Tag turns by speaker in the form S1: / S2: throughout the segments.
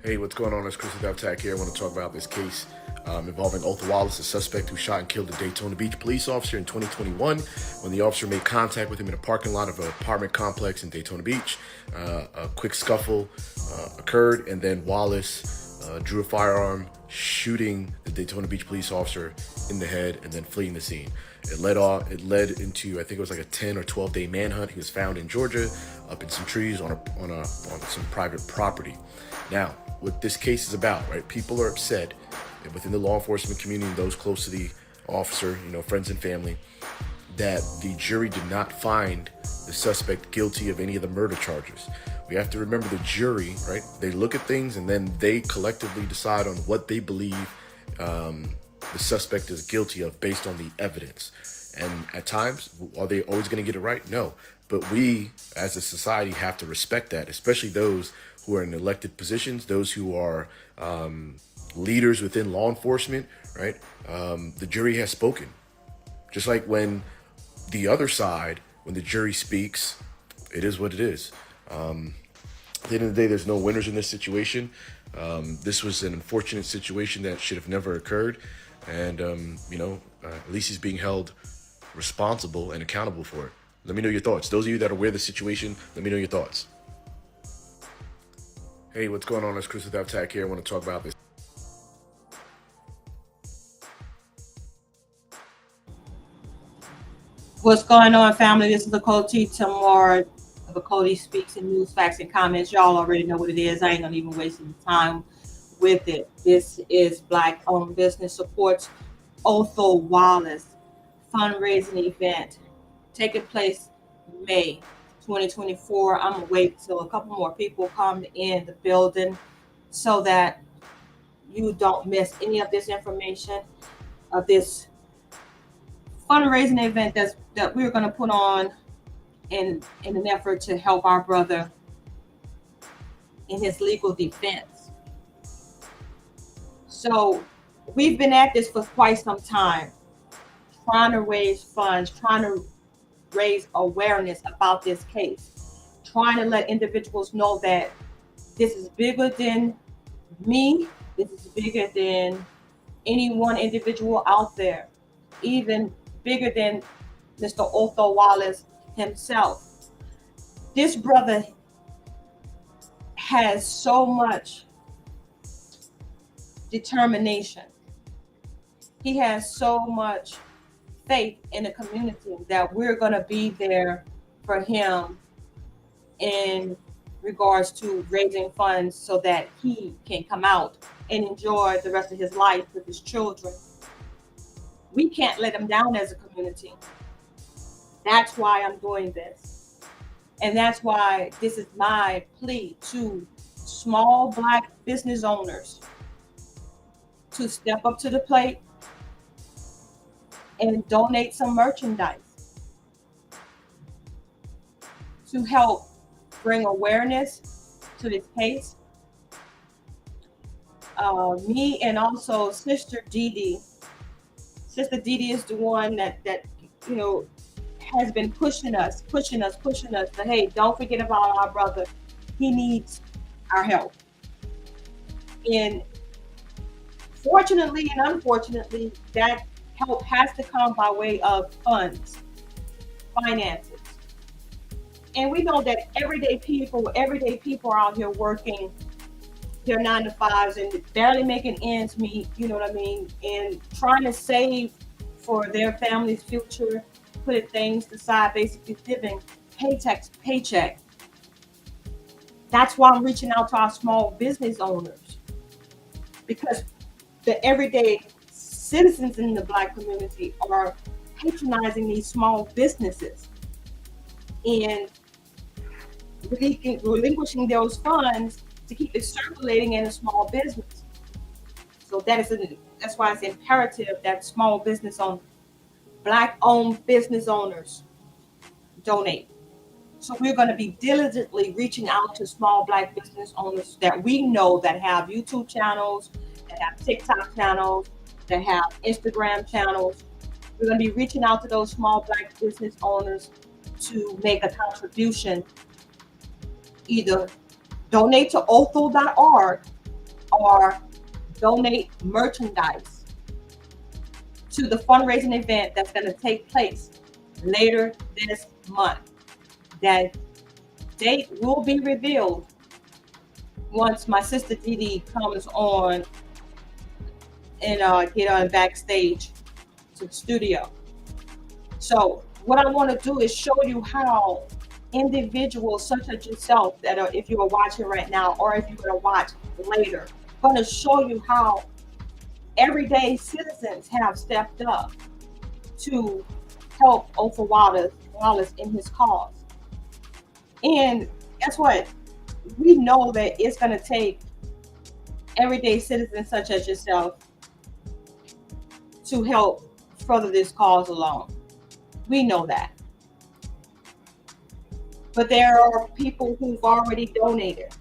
S1: Hey, what's going on? It's Chris with Tech here. I want to talk about this case involving Othal Wallace, a suspect who shot and killed a Daytona Beach police officer in 2021 when the officer made contact with him in a parking lot of an apartment complex in Daytona Beach. A quick scuffle occurred, and then Wallace drew a firearm, shooting the Daytona Beach police officer in the head and then fleeing the scene. It led into, I think it was like a 10 or 12-day manhunt. He was found in Georgia, up in some trees on some private property. Now, what this case is about, right? People are upset within the law enforcement community and those close to the officer, friends and family, that the jury did not find the suspect guilty of any of the murder charges. We have to remember the jury, right? They look at things and then they collectively decide on what they believe the suspect is guilty of based on the evidence. And at times, are they always going to get it right? No. But we, as a society, have to respect that, especially those who are in elected positions, those who are leaders within law enforcement, right? The jury has spoken. Just like when the other side, when the jury speaks, it is what it is. At the end of the day, there's no winners in this situation. This was an unfortunate situation that should have never occurred. And, at least he's being held responsible and accountable for it. Let me know your thoughts. Those of you that are aware of the situation, let me know your thoughts. Hey, what's going on? It's Chris with Tech here. I want to talk about this.
S2: What's going on, family? This is Nicole T. Tamar of Cody Speaks and News, Facts, and Comments. Y'all already know what it is. I ain't gonna even waste any time with it. This is Black-owned business supports Othal Wallace fundraising event taking place May 2024. I'm gonna wait till a couple more people come in the building so that you don't miss any of this information of this fundraising event that we're going to put on in an effort to help our brother in his legal defense. So we've been at this for quite some time, trying to raise funds, trying to raise awareness about this case, trying to let individuals know that this is bigger than me, this is bigger than any one individual out there, even bigger than Mr. Othal Wallace himself. This brother has so much determination. He has so much faith in the community that we're going to be there for him in regards to raising funds so that he can come out and enjoy the rest of his life with his children. We can't let him down as a community. That's why I'm doing this. And that's why this is my plea to small Black business owners to step up to the plate and donate some merchandise to help bring awareness to this case. Me and also Sister Dee Dee. Sister Dee Dee is the one that has been pushing us. But hey, don't forget about our brother. He needs our help. And fortunately and unfortunately, that help has to come by way of funds, finances. And we know that everyday people are out here working their 9-to-5s and barely making ends meet, you know what I mean? And trying to save for their family's future, putting things aside, basically living paycheck to paycheck. That's why I'm reaching out to our small business owners, because the everyday citizens in the Black community are patronizing these small businesses and relinquishing those funds to keep it circulating in a small business. So that's why it's imperative that small business owners, Black-owned business owners, donate. So we're going to be diligently reaching out to small Black business owners that we know that have YouTube channels, that have TikTok channels, that have Instagram channels. We're going to be reaching out to those small Black business owners to make a contribution. Either donate to othal.org or donate merchandise to the fundraising event that's going to take place later this month. That date will be revealed once my sister Dee Dee comes on and get on backstage to the studio. So what I want to do is show you how individuals such as yourself that are, if you are watching right now or if you're going to watch later, I'm going to show you how everyday citizens have stepped up to help Othal Wallace in his cause. And guess what? We know that it's going to take everyday citizens such as yourself to help further this cause along. We know that. But there are people who've already donated.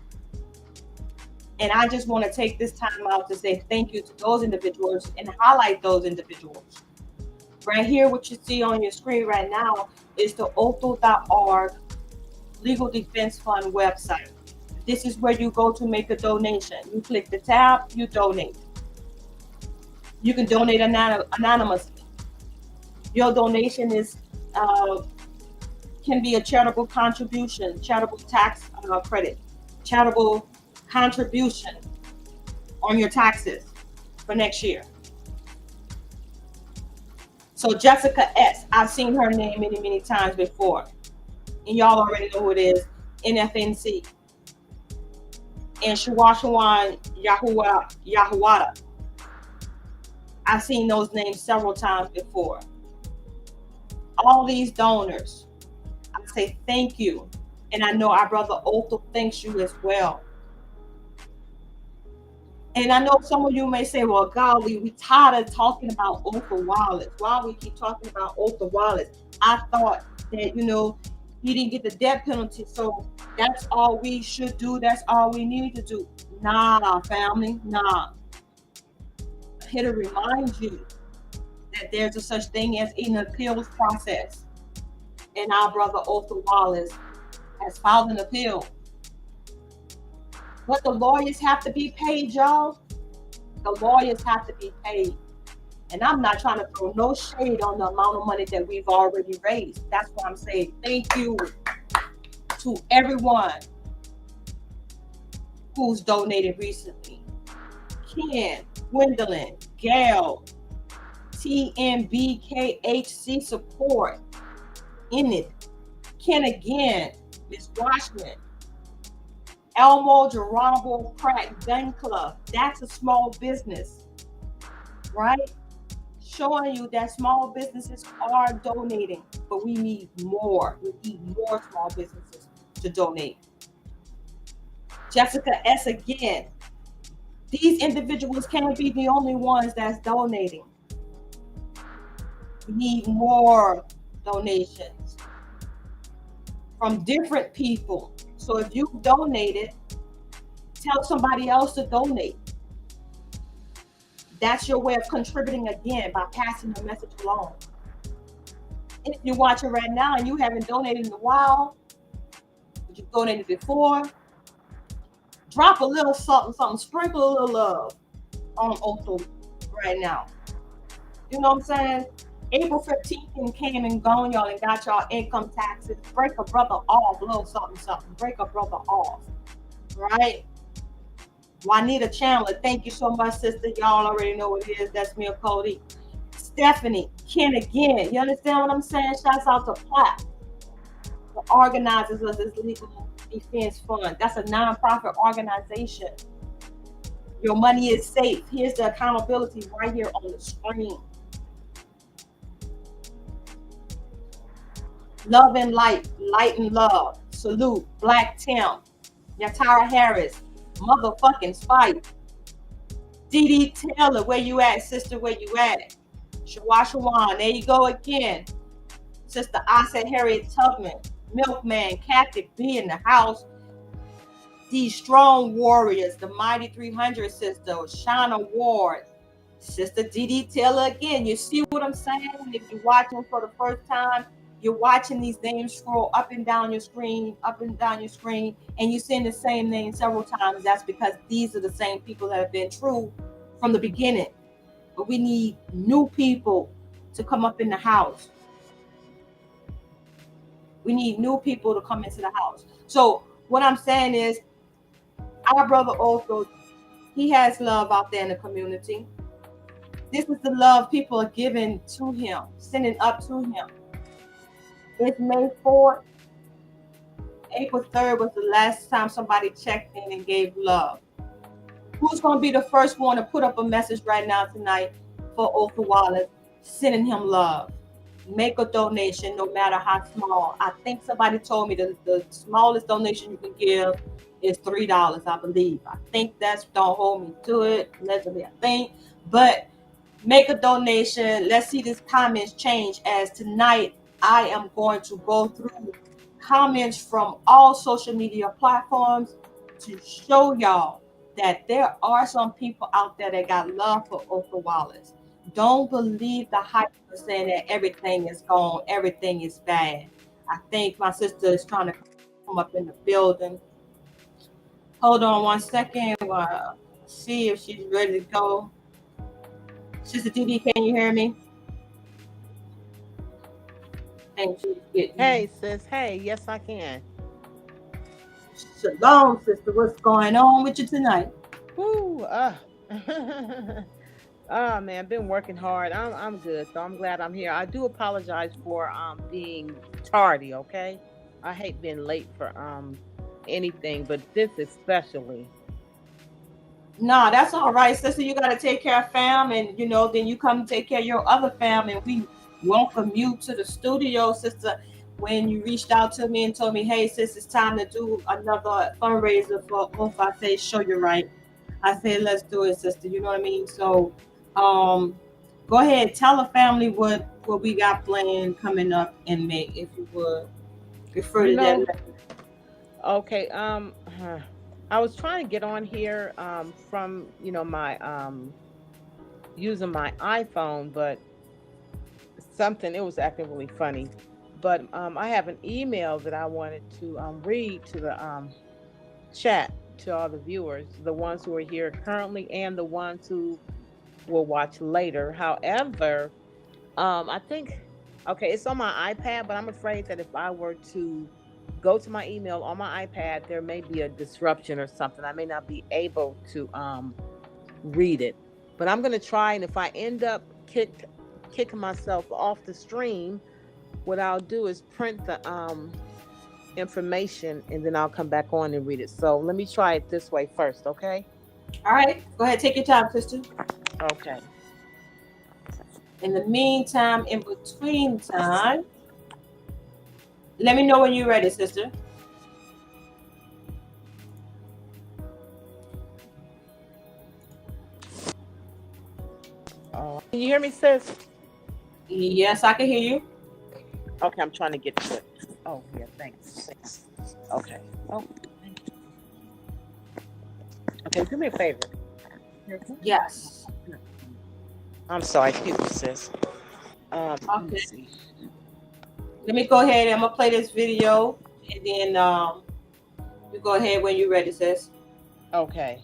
S2: And I just want to take this time out to say thank you to those individuals and highlight those individuals. Right here, what you see on your screen right now is the Othal.org Legal Defense Fund website. This is where you go to make a donation. You click the tab, you donate. You can donate anonymously. Your donation is can be a charitable contribution, charitable tax credit, charitable contribution on your taxes for next year. So Jessica S., I've seen her name many, many times before. And y'all already know who it is, NFNC. And Shawashawan Yahuwada. I've seen those names several times before. All these donors, I say thank you. And I know our brother Othal thanks you as well. And I know some of you may say, well, golly, we tired of talking about Othal Wallace. Why we keep talking about Othal Wallace? I thought that, he didn't get the death penalty. So that's all we should do. That's all we need to do. Nah, family, nah. I'm here to remind you that there's a such thing as an appeals process. And our brother Othal Wallace has filed an appeal. But the lawyers have to be paid, y'all. The lawyers have to be paid. And I'm not trying to throw no shade on the amount of money that we've already raised. That's why I'm saying thank you to everyone who's donated recently. Ken, Gwendolyn, Gail, TMBKHC support, Enid, Ken again, Miss Washman, Elmo Geronimo Pratt Gun Club. That's a small business, right? Showing you that small businesses are donating, but we need more. We need more small businesses to donate. Jessica S. again. These individuals can't be the only ones that's donating. We need more donations from different people. So if you donated, tell somebody else to donate. That's your way of contributing again by passing the message along. And if you're watching right now and you haven't donated in a while, but you've donated before, drop a little something, sprinkle a little love on Othal right now. You know what I'm saying? April 15th came and gone, y'all, and got y'all income taxes. Break a brother off, a little something. Break a brother off, right? Juanita Chandler, thank you so much, sister. Y'all already know what it is. That's me, Cody. Stephanie, Ken again. You understand what I'm saying? Shouts out to Platt, the organizers of this Legal Defense Fund. That's a nonprofit organization. Your money is safe. Here's the accountability right here on the screen. Love and light, light and love. Salute, Black Tim, Yatara Harris, motherfucking Spike. Dee Dee Taylor, where you at, sister? Where you at? Shawashawan, there you go again. Sister Asa Harriet Tubman, Milkman, Captain B in the house. These strong warriors, the mighty 300 sister, Shauna Ward, Sister Dee Dee Taylor again. You see what I'm saying? If you're watching for the first time, you're watching these names scroll up and down your screen, and you're seeing the same name several times. That's because these are the same people that have been true from the beginning. But we need new people to come up in the house. We need new people to come into the house. So what I'm saying is, our brother Othal, he has love out there in the community. This is the love people are giving to him, sending up to him. It's May 4th. April 3rd was the last time somebody checked in and gave love. Who's going to be the first one to put up a message right now tonight for Othal Wallace, sending him love? Make a donation, no matter how small. I think somebody told me the smallest donation you can give is $3, I believe. I think that's, don't hold me to it, allegedly, I think. But make a donation. Let's see this comments change, as tonight I am going to go through comments from all social media platforms to show y'all that there are some people out there that got love for Othal Wallace. Don't believe the hype of saying that everything is gone, everything is bad. I think my sister is trying to come up in the building. Hold on one second while I see if she's ready to go. Sister Didi, can you hear me?
S3: Hey, sis. Hey, yes, I can.
S2: Shalom, sister. What's going on with you tonight?
S3: Woo. Oh man, been working hard. I'm good, so I'm glad I'm here. I do apologize for being tardy. Okay, I hate being late for anything, but this especially.
S2: No, that's all right, sister. You got to take care of fam, and then you come take care of your other fam, and we welcome you to the studio, sister. When you reached out to me and told me, hey, sis, it's time to do another fundraiser for Othal, I say, show you right. I said, let's do it, sister. You know what I mean? So, go ahead, tell the family what we got planned coming up in May, if you would refer to that.
S3: Okay. I was trying to get on here from my using my iPhone, but it was acting really funny. But I have an email that I wanted to read to the chat to all the viewers, the ones who are here currently and the ones who will watch later. However, I think, okay, it's on my iPad, but I'm afraid that if I were to go to my email on my iPad, there may be a disruption or something. I may not be able to read it, but I'm going to try. And if I end up kicking myself off the stream, what I'll do is print the information and then I'll come back on and read it. So let me try it this way first, okay?
S2: All right, go ahead, take your time, sister.
S3: Okay.
S2: In the meantime, in between time, let me know when you're ready, sister.
S3: Can you hear me, sis?
S2: Yes, I can hear you.
S3: Okay, I'm trying to get to it. Oh, yeah, thanks. Okay. Oh, thank you. Okay, do me a favor.
S2: Yes.
S3: I'm sorry, excuse me, sis.
S2: Okay. Let me go ahead. I'm gonna play this video, and then you go ahead when you're ready, sis.
S3: Okay.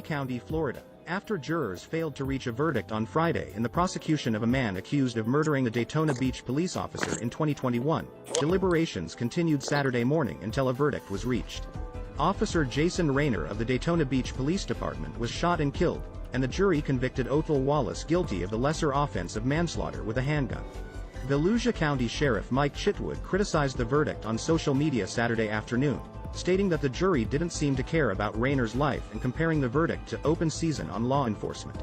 S4: County, Florida. After jurors failed to reach a verdict on Friday in the prosecution of a man accused of murdering a Daytona Beach police officer in 2021, deliberations continued Saturday morning until a verdict was reached. Officer Jason Rayner of the Daytona Beach Police Department was shot and killed, and the jury convicted Othal Wallace guilty of the lesser offense of manslaughter with a handgun. Volusia County Sheriff Mike Chitwood criticized the verdict on social media Saturday afternoon, stating that the jury didn't seem to care about Rayner's life and comparing the verdict to open season on law enforcement.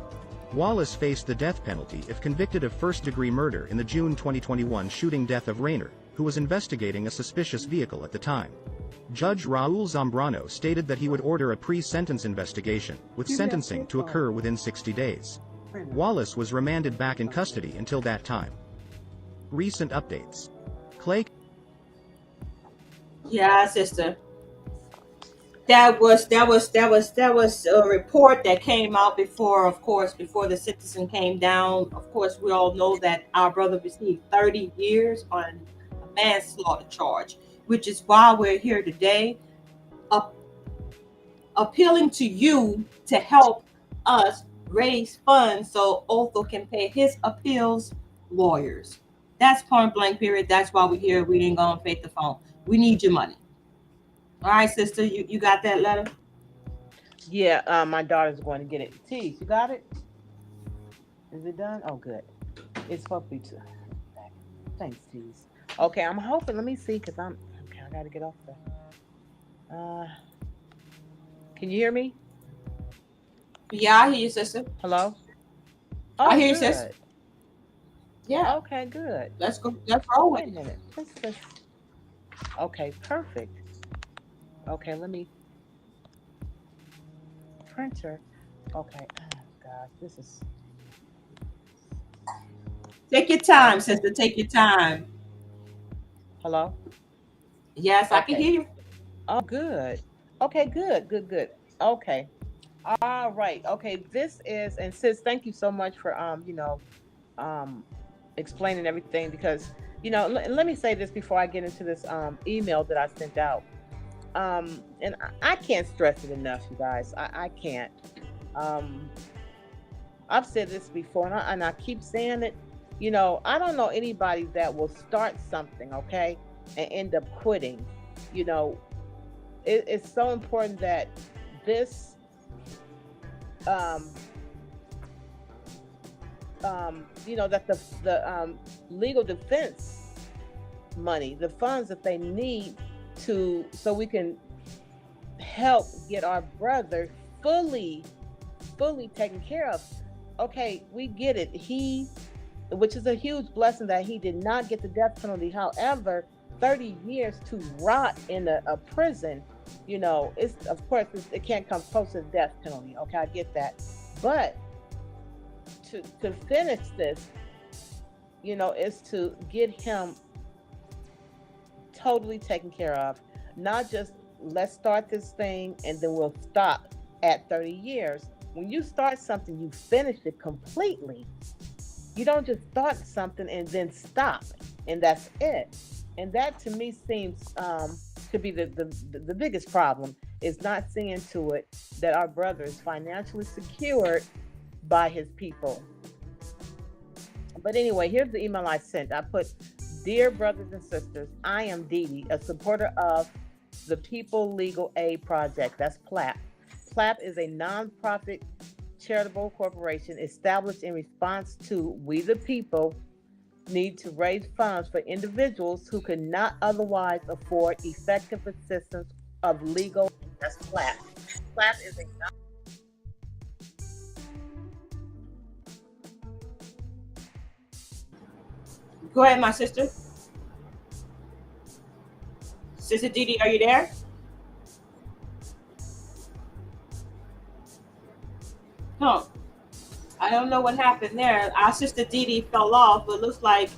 S4: Wallace faced the death penalty if convicted of first-degree murder in the June 2021 shooting death of Rayner, who was investigating a suspicious vehicle at the time. Judge Raul Zambrano stated that he would order a pre-sentence investigation, with sentencing to occur within 60 days. Wallace was remanded back in custody until that time. Recent updates. Clay.
S2: Yeah, sister. That was a report that came out before, of course, before the sentencing came down. Of course, we all know that our brother received 30 years on a manslaughter charge, which is why we're here today, uh, appealing to you to help us raise funds so Othel can pay his appeals lawyers. That's point blank period. That's why we're here. We didn't go and fake the phone. We need your money. All right, sister, you got that letter?
S3: Yeah, my daughter's going to get it. T, you got it? Is it done? Oh, good. It's supposed to be two. Thanks, T's. Okay, I'm hoping. Let me see, cause I'm okay. I gotta get off there. Can you hear me?
S2: Yeah, I hear you, sister.
S3: Hello?
S2: I
S3: Oh,
S2: hear you, sis.
S3: good.
S2: Yeah,
S3: Okay, good.
S2: let's go. Let's roll with
S3: Wait a
S2: it.
S3: minute. Okay, perfect. Okay, let me printer. Okay. Oh gosh, this is
S2: Take your time,
S3: okay.
S2: sister. Take your time.
S3: Hello?
S2: Yes, I can
S3: Okay.
S2: hear you.
S3: Oh, good. Okay, good, good, good. Okay. All right. Okay, this is and sis, thank you so much for um explaining everything because let me say this before I get into this email that I sent out. And I can't stress it enough, you guys. I can't. Um I've said this before and I keep saying it. I don't know anybody that will start something, okay, and end up quitting. You know, it's so important that this um that the legal defense money, the funds that they need to so we can help get our brother fully taken care of. Okay, we get it. Which is a huge blessing that he did not get the death penalty. However, 30 years to rot in a prison, it's of course it can't come close to the death penalty. Okay, I get that. But to finish this, is to get him totally taken care of. Not just let's start this thing and then we'll stop at 30 years. When you start something, you finish it completely. You don't just start something and then stop and that's it. And that to me seems to be the biggest problem is not seeing to it that our brother is financially secured by his people. But anyway, here's the email I sent. I put, "Dear brothers and sisters, I am Dee Dee, a supporter of the People Legal Aid Project." That's PLAP. PLAP is a nonprofit charitable corporation established in response to we the people need to raise funds for individuals who could not otherwise afford effective assistance of legal. That's PLAP. PLAP is a
S2: Go ahead, my sister. Sister Didi, are you there? Huh. I don't know what happened there. Our sister Didi fell off, but it looks like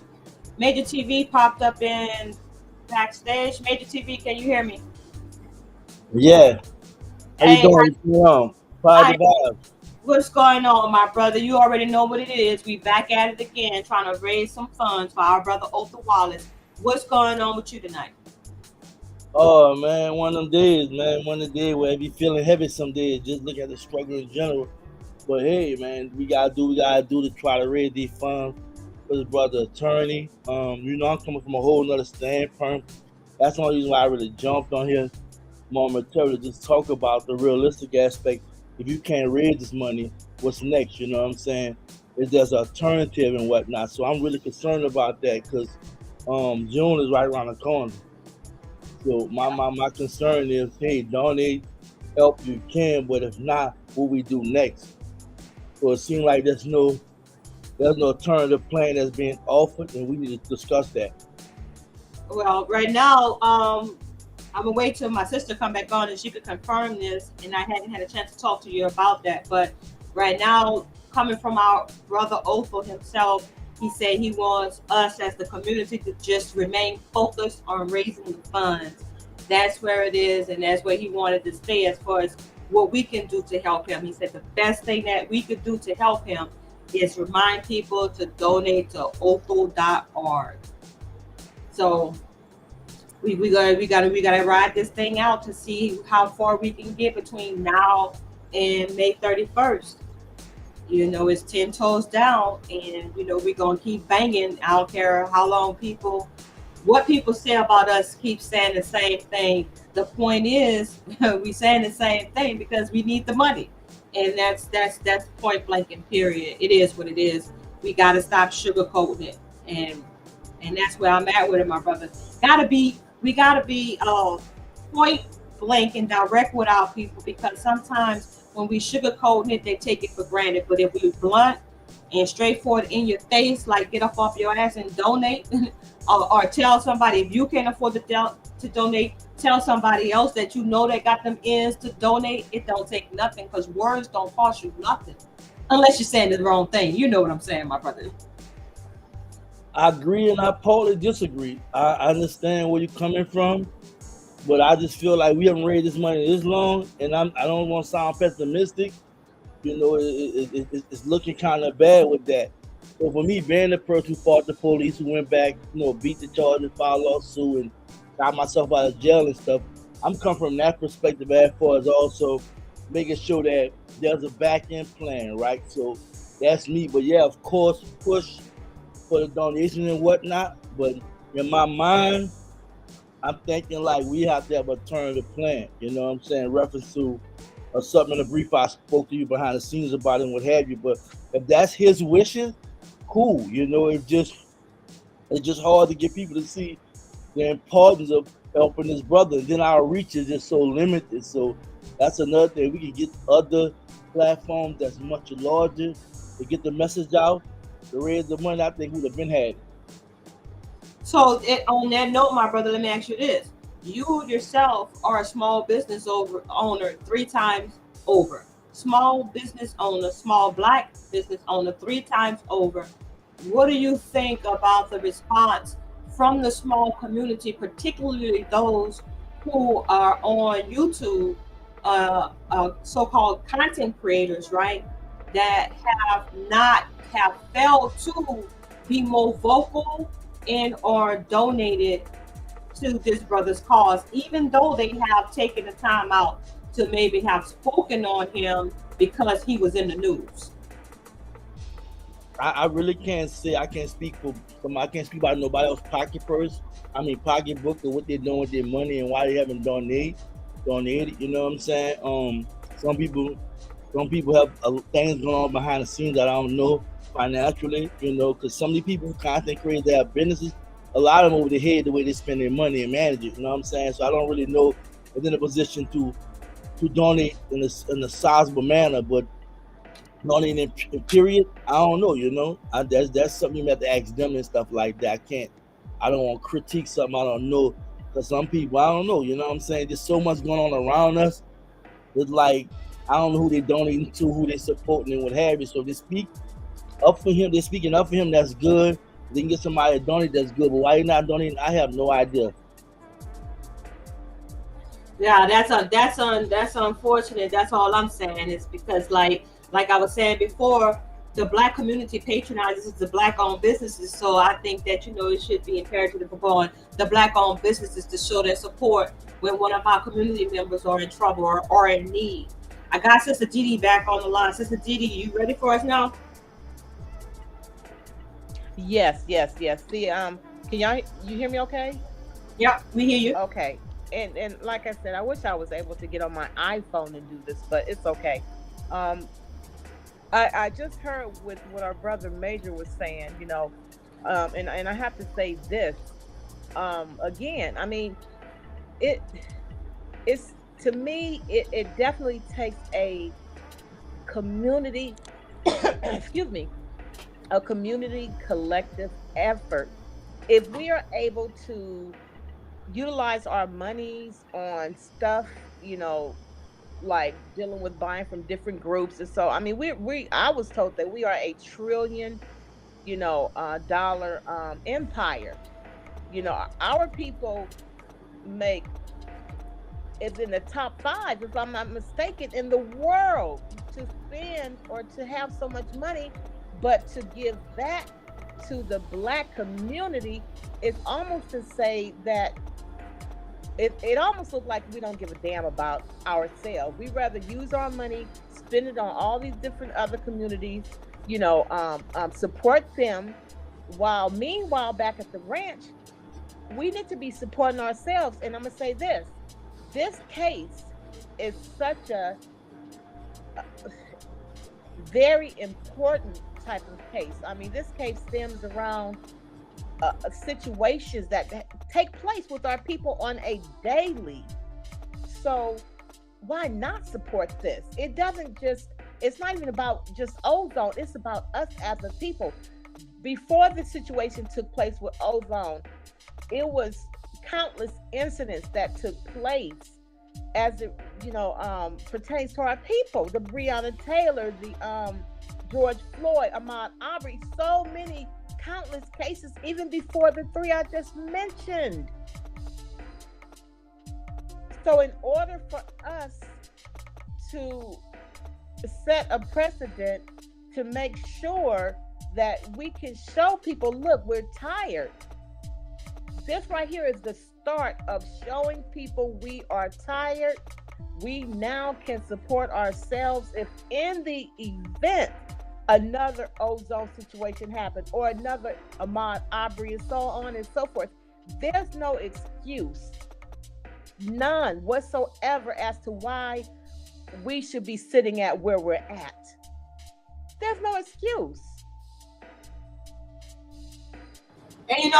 S2: Major TV popped up in backstage. Major TV, can you hear me?
S5: Yeah. How you
S2: Hey,
S5: doing? What's going on?
S2: hi.
S5: Positive vibes.
S2: What's going on, my brother? You already know what it is. We back at it again, trying to raise some funds for our brother Othal Wallace. What's going on with you tonight?
S5: Oh man, one of them days, man. One of the days where I be feeling heavy some days. Just look at the struggle in general. But hey, man, we gotta do to try to raise these funds for his brother attorney. I'm coming from a whole nother standpoint. That's the only reason why I really jumped on here momentarily, just talk about the realistic aspect. If you can't raise this money, what's next? You know what I'm saying? Is there's an alternative and whatnot. So I'm really concerned about that because June is right around the corner. So my concern is, hey, donate, help you can, but if not, what we do next? So it seems like there's no alternative plan that's being offered, and we need to discuss that.
S2: Well, right now, I'm gonna wait till my sister come back on and she could confirm this. And I hadn't had a chance to talk to you about that, but right now, coming from our brother Othel himself, he said he wants us as the community to just remain focused on raising the funds. that's where it is, and that's where he wanted to stay as far as what we can do to help him. He said the best thing that we could do to help him is remind people to donate to Othal.org. So we gotta ride this thing out to see how far we can get between now and May 31st. It's 10 toes down, and we're gonna keep banging. I don't care how long what people say about us, keep saying the same thing. The point is, we saying the same thing because we need the money, and that's point blank and period. It is what it is. We got to stop sugarcoating it, and that's where I'm at with it, my brother. We gotta be point blank and direct with our people, because sometimes when we sugarcoat it, they take it for granted. But if we blunt and straightforward in your face, like get up off your ass and donate, or tell somebody, if you can't afford to donate, tell somebody else that that got them ends to donate. It don't take nothing, because words don't cost you nothing unless you're saying the wrong thing. You know what I'm saying, my brother.
S5: I agree and I totally disagree. I understand where you're coming from, but I just feel like we haven't raised this money this long, and I don't want to sound pessimistic. It's looking kind of bad with that. So for me, being the person who fought the police, who went back, beat the charges, filed a lawsuit, and got myself out of jail and stuff, I'm coming from that perspective as far as also making sure that there's a back end plan, right? So that's me. But yeah, of course, push for the donation and whatnot. But in my mind, I'm thinking like we have to have a alternative plan. You know what I'm saying? Reference to something in the brief I spoke to you behind the scenes about and what have you. But if that's his wishes, cool. It's just hard to get people to see the importance of helping his brother. And then our reach is just so limited. So that's another thing. We can get other platforms that's much larger to get the message out. To raise the money, I think we'd have been had it.
S2: So on that note, my brother, let me ask you this. You yourself are a small business owner 3 times over. Small business owner, small Black business owner 3 times over. What do you think about the response from the small community, particularly those who are on YouTube, so-called content creators, right? That have failed to be more vocal and or donated to this brother's cause, even though they have taken the time out to maybe have spoken on him because he was in the news.
S5: I really can't say. I can't speak for I can't speak about nobody else's pocketbook, or what they're doing with their money and why they haven't donated. You know what I'm saying? Some people have things going on behind the scenes that I don't know financially. Because some of the people who content create their businesses, a lot of them over the head the way they spend their money and manage it. You know what I'm saying? So I don't really know if they're in a position to donate in a sizable manner, but donating in period, I don't know. That's something you have to ask them and stuff like that. I don't want to critique something I don't know, because some people, I don't know. You know what I'm saying? There's so much going on around us. It's like I don't know who they're donating to, who they're supporting, and what have you. So they speaking up for him. That's good. They can get somebody to donate. That's good. But why you're not donating, I have no idea.
S2: Yeah, that's unfortunate. That's all I'm saying. Is because like I was saying before, the Black community patronizes the Black-owned businesses. So I think that it should be imperative upon the Black-owned businesses to show their support when one of our community members are in trouble or in need. I got Sister Didi back on the line. Sister Didi, you ready for us now?
S3: Yes. See, can you hear me okay?
S2: Yep, we hear you.
S3: Okay. And like I said, I wish I was able to get on my iPhone and do this, but it's okay. I just heard with what our brother Major was saying, and I have to say this again. I mean, it's to me, it definitely takes a community, excuse me, a community collective effort. If we are able to utilize our monies on stuff, like dealing with buying from different groups. And so, I mean, I was told that we are a trillion, dollar empire. Our people make is in the top 5, if I'm not mistaken, in the world to spend or to have so much money, but to give that to the Black community is almost to say that it almost looks like we don't give a damn about ourselves. We rather use our money, spend it on all these different other communities, support them, while meanwhile back at the ranch, we need to be supporting ourselves. And I'm gonna say this case is such a very important type of case. I mean, this case stems around situations that take place with our people on a daily. So why not support this? It's not even about just Ozone, it's about us as a people. Before the situation took place with Ozone, it was countless incidents that took place as it pertains to our people. The Breonna Taylor, the George Floyd, Ahmaud Arbery, so many countless cases even before the 3 I just mentioned. So in order for us to set a precedent to make sure that we can show people, look, we're tired. This right here is the start of showing people we are tired. We now can support ourselves if in the event another Ozone situation happened or another Ahmaud Arbery and so on and so forth. There's no excuse, none whatsoever, as to why we should be sitting at where we're at. There's no excuse.
S2: And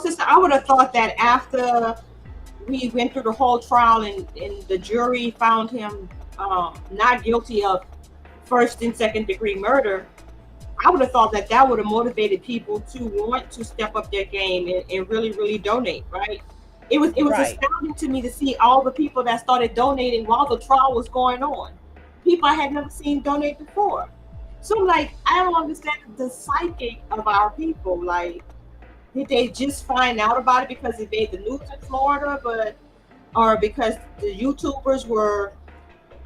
S2: sister, I would have thought that after we went through the whole trial and the jury found him not guilty of first and second degree murder, I would have thought that would have motivated people to want to step up their game and really, really donate, right? It was right. Astounding to me to see all the people that started donating while the trial was going on. People I had never seen donate before. So I'm like, I don't understand the psyche of our people. Like, did they just find out about it because it made the news in Florida, or because the YouTubers were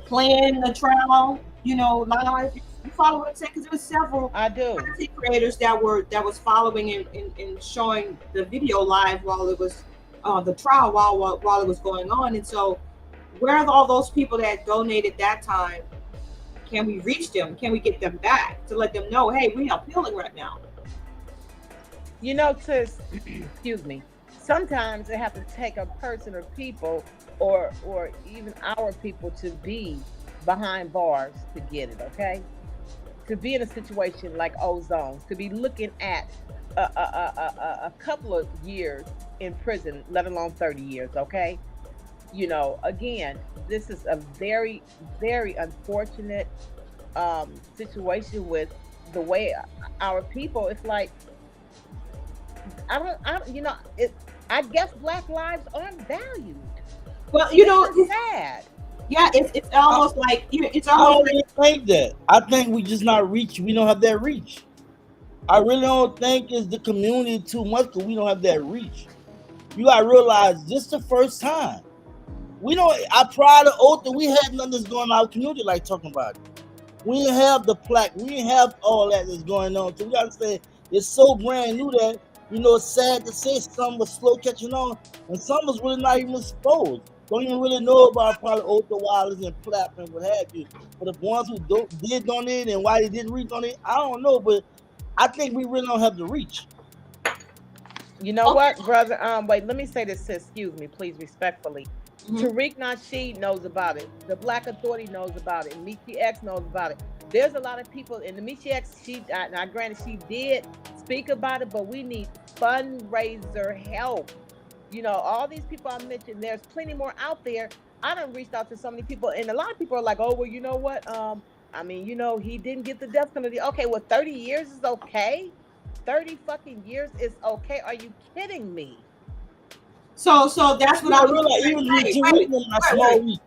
S2: playing the trial, live? You follow what I'm saying? Because there was several content creators that was following and showing the video live while it was the trial while it was going on. And so, where are all those people that donated that time? Can we reach them? Can we get them back to let them know, hey, we are appealing right now?
S3: Sis, excuse me. Sometimes they have to take a person or people or even our people to be behind bars to get it, okay? To be in a situation like Ozone, to be looking at a couple of years in prison, let alone 30 years, okay? Again, this is a very, very unfortunate situation with the way our people, it's like, I guess Black lives aren't valued.
S2: Well,
S3: it's sad.
S2: Yeah, it's almost like it's almost.
S5: I don't think that. I think we just not reach. We don't have that reach. I really don't think it's the community too much because we don't have that reach. You gotta realize this the first time. We don't. I pride of oath that we had nothing that's going on in our community like talking about it. We didn't have the plaque. We didn't have all that that's going on. So we gotta say it's so brand new that it's sad to say some was slow catching on, and some was really not even exposed. Don't even really know about probably Othal Wallace and Platt and what have you. But the ones who did donate and why they didn't reach on it, I don't know. But I think we really don't have the reach.
S3: You know what, brother? Wait, let me say this, sis. Excuse me, please, respectfully. Mm-hmm. Tariq Nasheed knows about it. The Black Authority knows about it. Michi X knows about it. There's a lot of people in the Michi X. Now, granted, she did speak about it, but we need fundraiser help. All these people I mentioned, there's plenty more out there. I done reached out to so many people, and a lot of people are like, oh, well, you know what? He didn't get the death penalty. Okay, well, 30 years is okay? 30 fucking years is okay? Are you kidding me?
S2: So that's what I
S5: realize. Even small reach.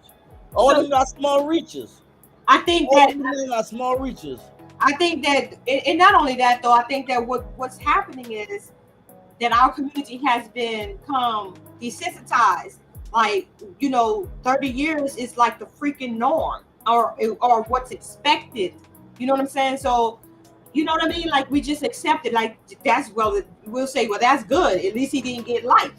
S5: All of them got small reaches.
S2: I think
S5: that small reaches.
S2: I think that, and not only that though, I think that what's happening is that our community has become desensitized. like, 30 years is like the freaking norm, or what's expected. You know what I'm saying? So, you know what I mean? Like, we just accept it. Like, we'll say, well, that's good. At least he didn't get life,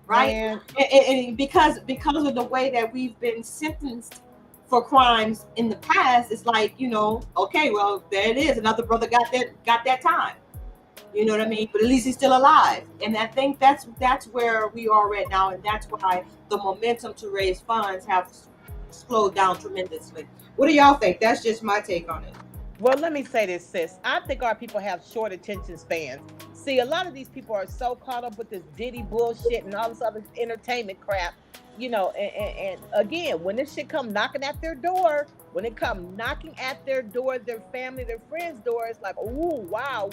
S2: right?
S3: Man,
S2: And because of the way that we've been sentenced for crimes in the past, it's like, okay, well, there it is. Another brother got that time. You know what I mean? But at least he's still alive. And I think that's where we are right now, and that's why the momentum to raise funds have slowed down tremendously. What do y'all think? That's just my take on it.
S3: well, let me say this, sis. I think our people have short attention spans. See, a lot of these people are so caught up with this Diddy bullshit and all this other entertainment crap, and again, when this shit come knocking at their door, when it come knocking at their door, their family, their friends' door, it's like, oh, wow,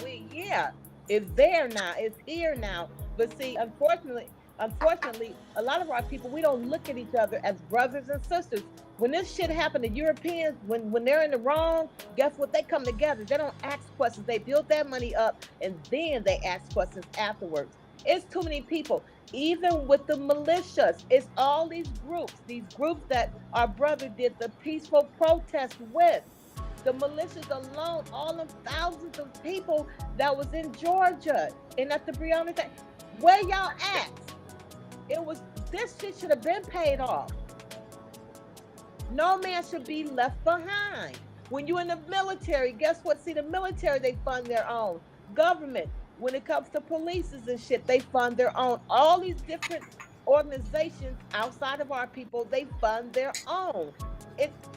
S3: it's there now, it's here now. But see, unfortunately, a lot of our people, we don't look at each other as brothers and sisters. When this shit happened to Europeans, when they're in the wrong, guess what? They come together. They don't ask questions. They build that money up, and then they ask questions afterwards. It's too many people. Even with the militias, it's all these groups that our brother did the peaceful protest with. The militias alone, all them thousands of people that was in Georgia and at the Breonna thing. Where y'all at? This shit should have been paid off. No man should be left behind. When you're in the military, guess what? See, the military, they fund their own. Government, when it comes to polices and shit, they fund their own. All these different organizations outside of our people, they fund their own.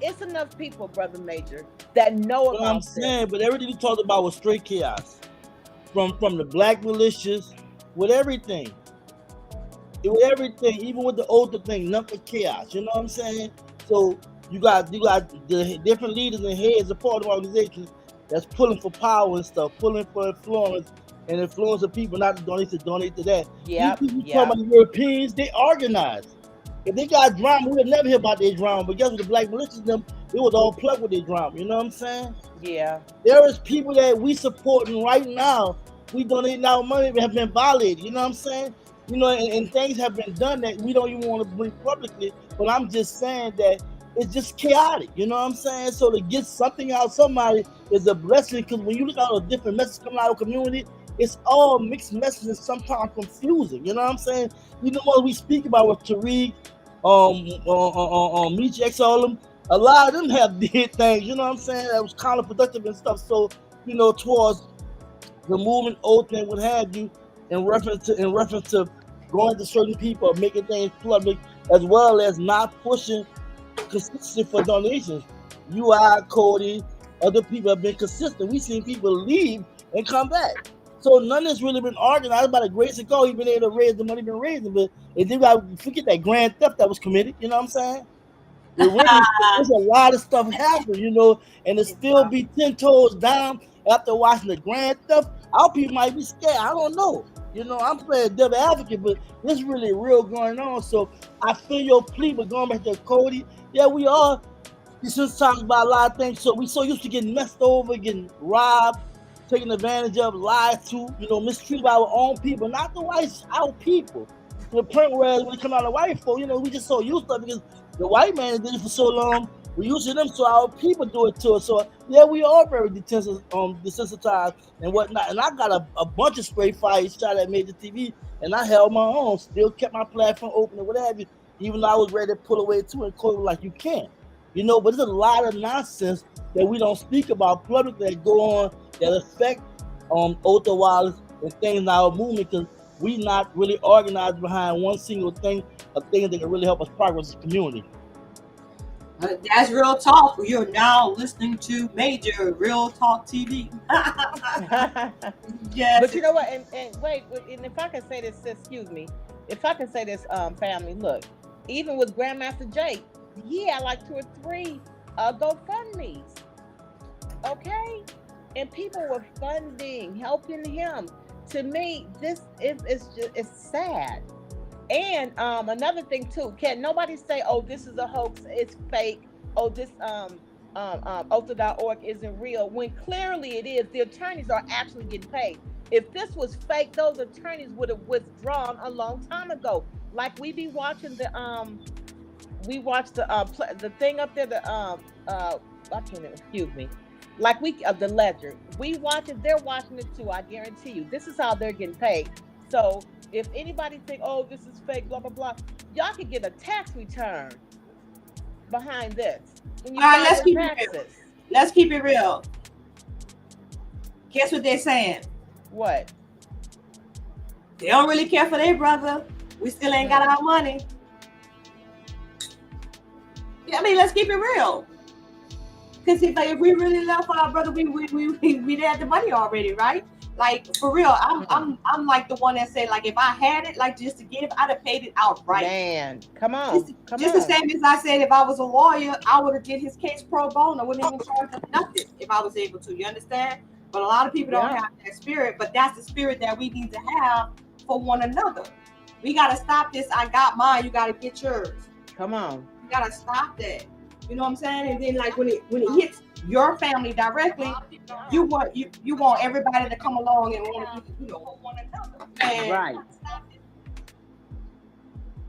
S3: It's enough people, Brother Major, that know about
S5: I'm saying, but everything you talked about was straight chaos. From the black militias, with everything. With everything, even with the older thing, nothing chaos. You know what I'm saying? So you got the different leaders and heads of part of organizations that's pulling for power and stuff, pulling for influence and influencing people not to donate to that.
S3: Yeah.
S5: These people talking about the Europeans, they organized. If they got drama, we would never hear about their drama. But guess what? The black militias, them, they was all plugged with their drama. You know what I'm saying?
S3: Yeah.
S5: There is people that we supporting right now. We donating our money have been violated. You know what I'm saying? And things have been done that we don't even want to bring publicly. But I'm just saying that it's just chaotic. You know what I'm saying? So to get something out of somebody is a blessing, because when you look at a different message coming out of the community, it's all mixed messages, sometimes confusing. You know what I'm saying? What we speak about with Tariq, Meech X, all them, a lot of them have did things, you know what I'm saying, that was counterproductive and stuff. So, towards the movement, oath, and what have you, in reference to going to certain people, making things public, as well as not pushing consistency for donations. Cody, other people have been consistent. We've seen people leave and come back. So none of this really been organized by the grace of God. He's been able to raise the money, been raising, but if you got forget that grand theft that was committed, you know what I'm saying? There's a lot of stuff happening, and to still be 10 toes down after watching the grand theft, our people might be scared. I don't know. I'm playing devil advocate, but this really real going on. So I feel your plea, but going back to Cody, yeah, we are. You just talking about a lot of things. So we so used to getting messed over, getting robbed, taken advantage of, lied to, mistreated by our own people, not the whites, our people. To the point where when it come out of white folk, we just so used to it because the white man did it for so long. We used to them, so our people do it to us. So yeah, we are very desensitized and whatnot. And I got a bunch of spray fires shot at major TV, and I held my own, still kept my platform open and what have you, even though I was ready to pull away too, and call it like you can't. But there's a lot of nonsense that we don't speak about publicly that go on that affect Othal Wallace and things in our movement, because we not really organized behind one single thing, a thing that can really help us progress as a community.
S2: That's Real Talk. You're now listening to Major Real Talk TV. Yes.
S3: But you know what? And wait, and if I can say this, excuse me, if I can say this, family, look, even with Grandmaster Jake, he had like 2 or 3 GoFundMes. Okay? And people were funding, helping him. To me, this it's sad. And another thing too, can't nobody say, oh, this is a hoax, it's fake, oh, this Othal.org isn't real, when clearly it is. The attorneys are actually getting paid. If this was fake, those attorneys would have withdrawn a long time ago. Like we be watching we watch the thing up there, I can't even, excuse me, like we the ledger. We watch it, they're watching it too. I guarantee you, this is how they're getting paid. So if anybody think, oh, this is fake, blah blah blah, y'all can get a tax return behind this when you
S2: All right,
S3: file
S2: let's
S3: your
S2: keep it real.
S3: taxes.
S2: Let's keep it real. Guess what they're saying?
S3: What?
S2: They don't really care for their brother. We still ain't got our money. Yeah, I mean, let's keep it real. Because if we really love our brother, we'd had the money already, right? Like for real, I'm like the one that said, like, if I had it, like just to give, I'd have paid it outright.
S3: Man, come on,
S2: just the same as I said, if I was a lawyer, I would have did his case pro bono. I wouldn't even charge him nothing if I was able to. You understand? But a lot of people don't have that spirit. But that's the spirit that we need to have for one another. We gotta stop this. I got mine. You gotta get yours.
S3: Come on.
S2: You gotta stop that. You know what I'm saying? And then like when it hits your family directly, you want everybody to come along and want to do, for one another. And
S3: right.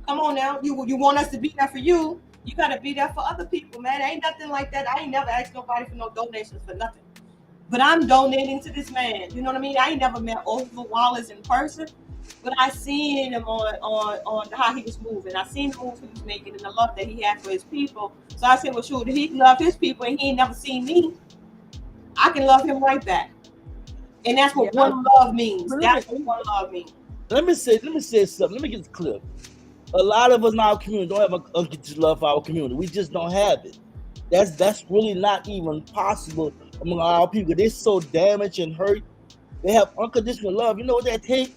S2: Come on now. You want us to be there for you. You gotta be there for other people, man. Ain't nothing like that. I ain't never asked nobody for no donations for nothing. But I'm donating to this man. You know what I mean? I ain't never met Othal Wallace in person, but I seen him on how he was moving. I seen the moves he was making and the love that he had for his people. So I said, well, shoot, if he loved his people and he ain't never seen me, I can love him right back. And that's what one love means. That's what one love means.
S5: Let me say something. Let me get this clear. A lot of us in our community don't have unconditional love for our community. We just don't have it. That's really not even possible among our people. They're so damaged and hurt. They have unconditional love. You know what that takes?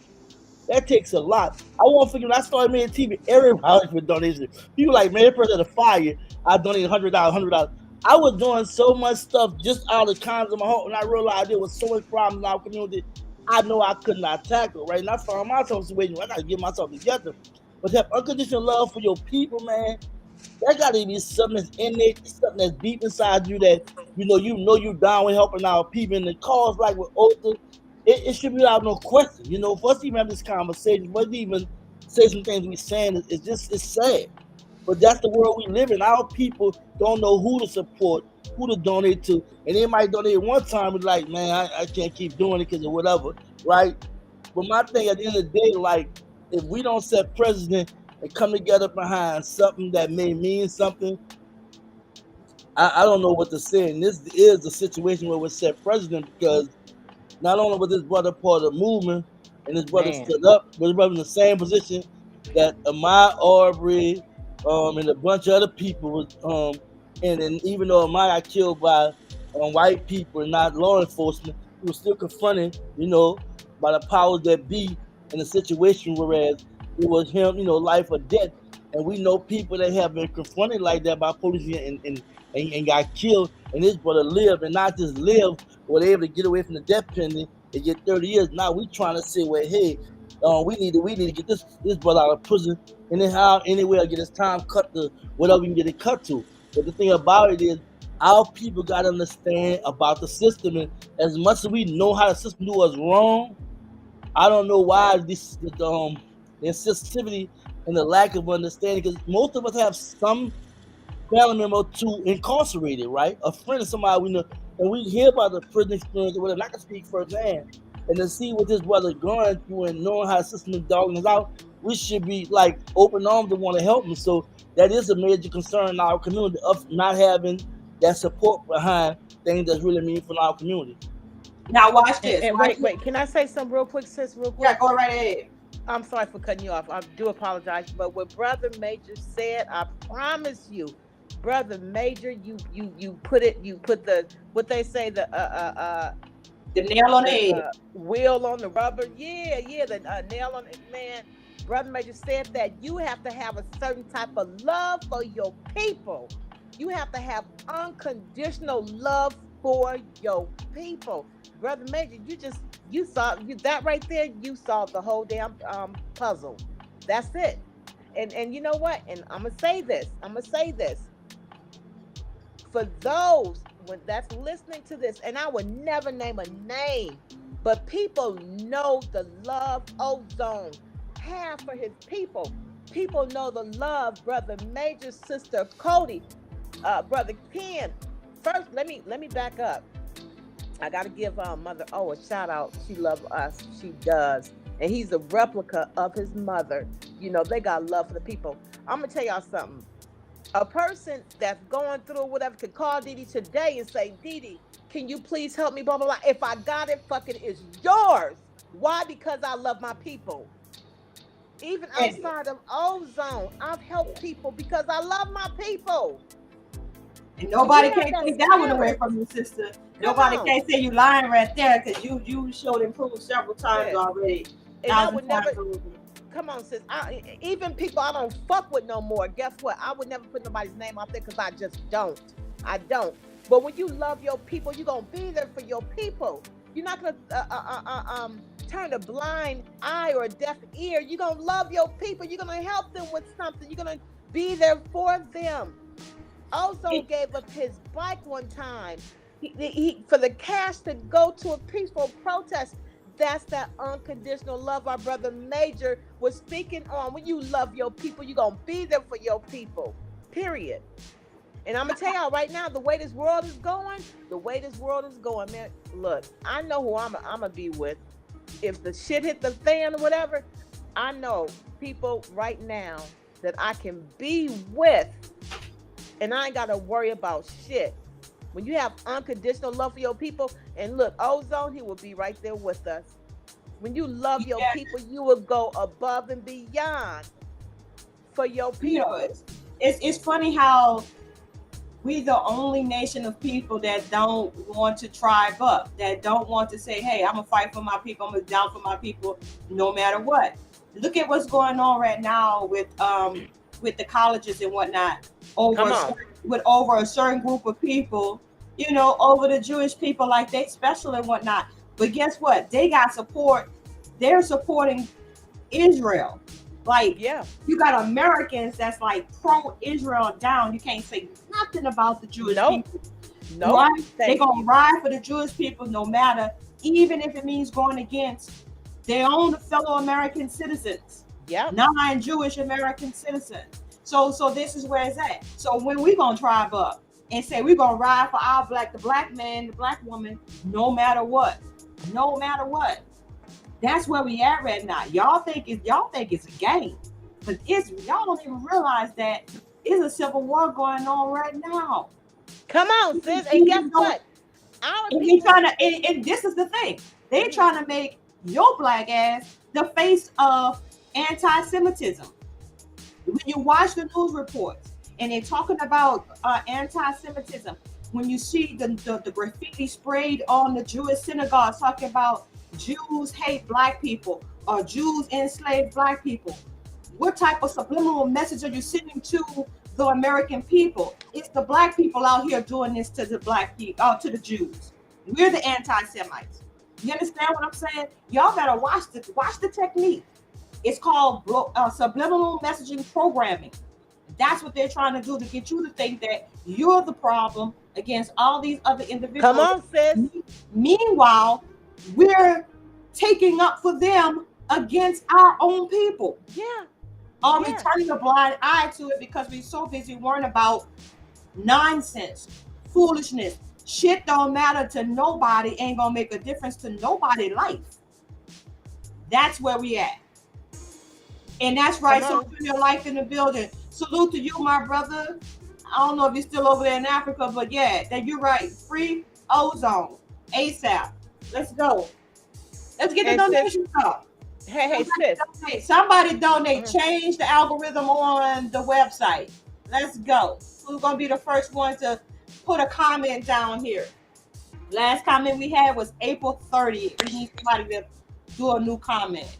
S5: That takes a lot. I won't forget when I started making TV, everybody for donations. People like, man, that person at a fire, I donated $100. I was doing so much stuff just out of the kindness of my heart, and I realized there was so much problems in our community. I know I could not tackle, right? And I found myself situation where I got to get myself together. But to have unconditional love for your people, man, that got to be something that's innate, something that's deep inside you that you know you're down with helping our people. And the cause like with Othal, it should be without no question. You know, for us to even have this conversation, for us to even say some things we're saying, it's sad. But that's the world we live in. Our people don't know who to support, who to donate to. And they might donate one time and like, man, I can't keep doing it because of whatever, right? But my thing at the end of the day, like, if we don't set precedent and come together behind something that may mean something, I don't know what to say. And this is a situation where we set precedent because not only was this brother part of the movement and his brother stood up, but his brother in the same position that Ahmaud Arbery and a bunch of other people was, and even though Ahmaud got killed by white people and not law enforcement, he was still confronted, you know, by the powers that be in a situation whereas it was him, you know, life or death. And we know people that have been confronted like that by police and got killed, and his brother lived, and not just lived, were able to get away from the death penalty and get 30 years. Now we trying to say, well, hey, we need to get this brother out of prison, and then how anyway get his time cut to whatever we can get it cut to. But the thing about it is, our people got to understand about the system, and as much as we know how the system do us wrong, I don't know why the insensitivity and the lack of understanding, because most of us have some family member to incarcerated, right? A friend of somebody we know, and we hear about the prison experience or whatever. I can speak firsthand, and to see what this brother going through and knowing how the system is dogging us out, we should be like open arms to want to help him. So that is a major concern in our community of not having that support behind things that's really meaningful in our community.
S2: Now watch this.
S3: And wait, can I say something real quick, sis? Real quick.
S2: Yeah, go right ahead.
S3: I'm sorry for cutting you off. I do apologize. But what Brother Major said, I promise you, Brother Major, you put the what they say, the
S2: nail on the head,
S3: wheel on the rubber. Yeah, the nail on it, man. Brother Major said that you have to have a certain type of love for your people. You have to have unconditional love for your people. Brother Major, you saw that right there. You solved the whole damn puzzle. That's it. And you know what? And I'm gonna say this. For those that's listening to this, and I would never name a name, but people know the love Ozone have for his people. people know the love, brother Major, sister Cody, brother Ken. First, let me back up. I gotta give Mother O a shout out. She loves us. She does. And he's a replica of his mother. You know, they got love for the people. I'm gonna tell y'all something. A person that's going through whatever could call Dee Dee today and say, Dee Dee, can you please help me? Blah, blah, blah. If I got it, fucking it's yours. Why? Because I love my people. Even outside of Ozone, I've helped people because I love my people.
S2: And nobody
S3: Yeah,
S2: can't
S3: that's
S2: take that one
S3: spirit.
S2: away from you, sister.
S3: Come
S2: Nobody
S3: on.
S2: can't say you lying right there because you showed improved several times
S3: Yeah.
S2: already.
S3: And I would
S2: 1,000
S3: never,
S2: times over.
S3: come on, sis. Even people I don't fuck with no more. Guess what? I would never put nobody's name out there because I just don't. I don't. But when you love your people, you're gonna be there for your people. You're not gonna turn a blind eye or a deaf ear. You're gonna love your people. You're gonna help them with something. You're gonna be there for them. Ozone gave up his bike one time he for the cash to go to a peaceful protest. That's that unconditional love our brother Major was speaking on. When you love your people, you're going to be there for your people, period. And I'm going to tell y'all right now, the way this world is going, man, look, I know who I'm going to be with. If the shit hit the fan or whatever, I know people right now that I can be with, and I ain't got to worry about shit. When you have unconditional love for your people, and look, Ozone, he will be right there with us. When you love your people, you will go above and beyond for your people.
S2: You know, it's funny how we the only nation of people that don't want to tribe up, that don't want to say, hey, I'm gonna fight for my people, I'm gonna down for my people no matter what. Look at what's going on right now with the colleges and whatnot over a certain group of people, you know, over the Jewish people, like they special and whatnot. But guess what? They got support. They're supporting Israel. Like,
S3: yeah,
S2: you got Americans that's like pro-Israel down. You can't say nothing about the Jewish people.
S3: No,
S2: right? They're gonna ride for the Jewish people no matter, even if it means going against their own fellow American citizens.
S3: Yeah,
S2: non-Jewish American citizens. So this is where it's at. So when we gonna tribe up and say we're gonna ride for our the black man, the black woman, no matter what. That's where we at right now. Y'all think it's a game, but y'all don't even realize that it's a civil war going on right now.
S3: Come on, sis. And guess what?
S2: And this is the thing. They're trying to make your black ass the face of anti-Semitism. When you watch the news reports and they're talking about anti-Semitism, when you see the graffiti sprayed on the Jewish synagogues talking about Jews hate black people or Jews enslave black people, what type of subliminal message are you sending to the American people? It's the black people out here doing this to the black people, to the Jews. We're the anti-Semites. You understand what I'm saying? Y'all better watch the technique. It's called subliminal messaging programming. That's what they're trying to do, to get you to think that you're the problem against all these other individuals.
S3: Come on, sis.
S2: Meanwhile, we're taking up for them against our own people.
S3: Yeah.
S2: Are we turning a blind eye to it because we're so busy worrying about nonsense, foolishness? Shit don't matter to nobody, ain't gonna make a difference to nobody's life. That's where we at. And that's right. So for your life in the building. Salute to you, my brother. I don't know if you're still over there in Africa, but yeah, that you're right. Free Ozone ASAP. Let's go. Let's get the donations up.
S3: Hey, sis.
S2: Somebody donate. Change the algorithm on the website. Let's go. Who's gonna be the first one to put a comment down here? Last comment we had was April 30th. We need somebody to do a new comment.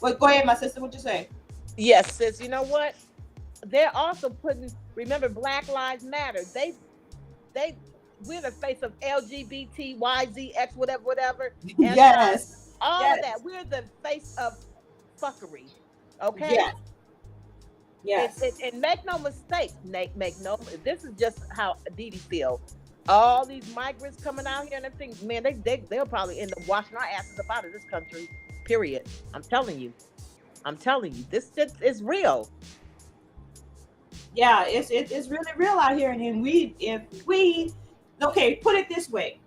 S2: Wait, go ahead, my sister. What you say?
S3: Yes, sis. You know what? They're also putting. Remember, Black Lives Matter. We're the face of LGBT, YZX, whatever.
S2: Yes.
S3: All of that. We're the face of fuckery. Okay.
S2: Yes.
S3: And make no mistake. This is just how Dee Dee feels. All these migrants coming out here and everything, man, they'll probably end up washing our asses up out of this country. Period. I'm telling you. I'm telling you, this shit is real.
S2: Yeah, it's really real out here. And if we, okay, put it this way.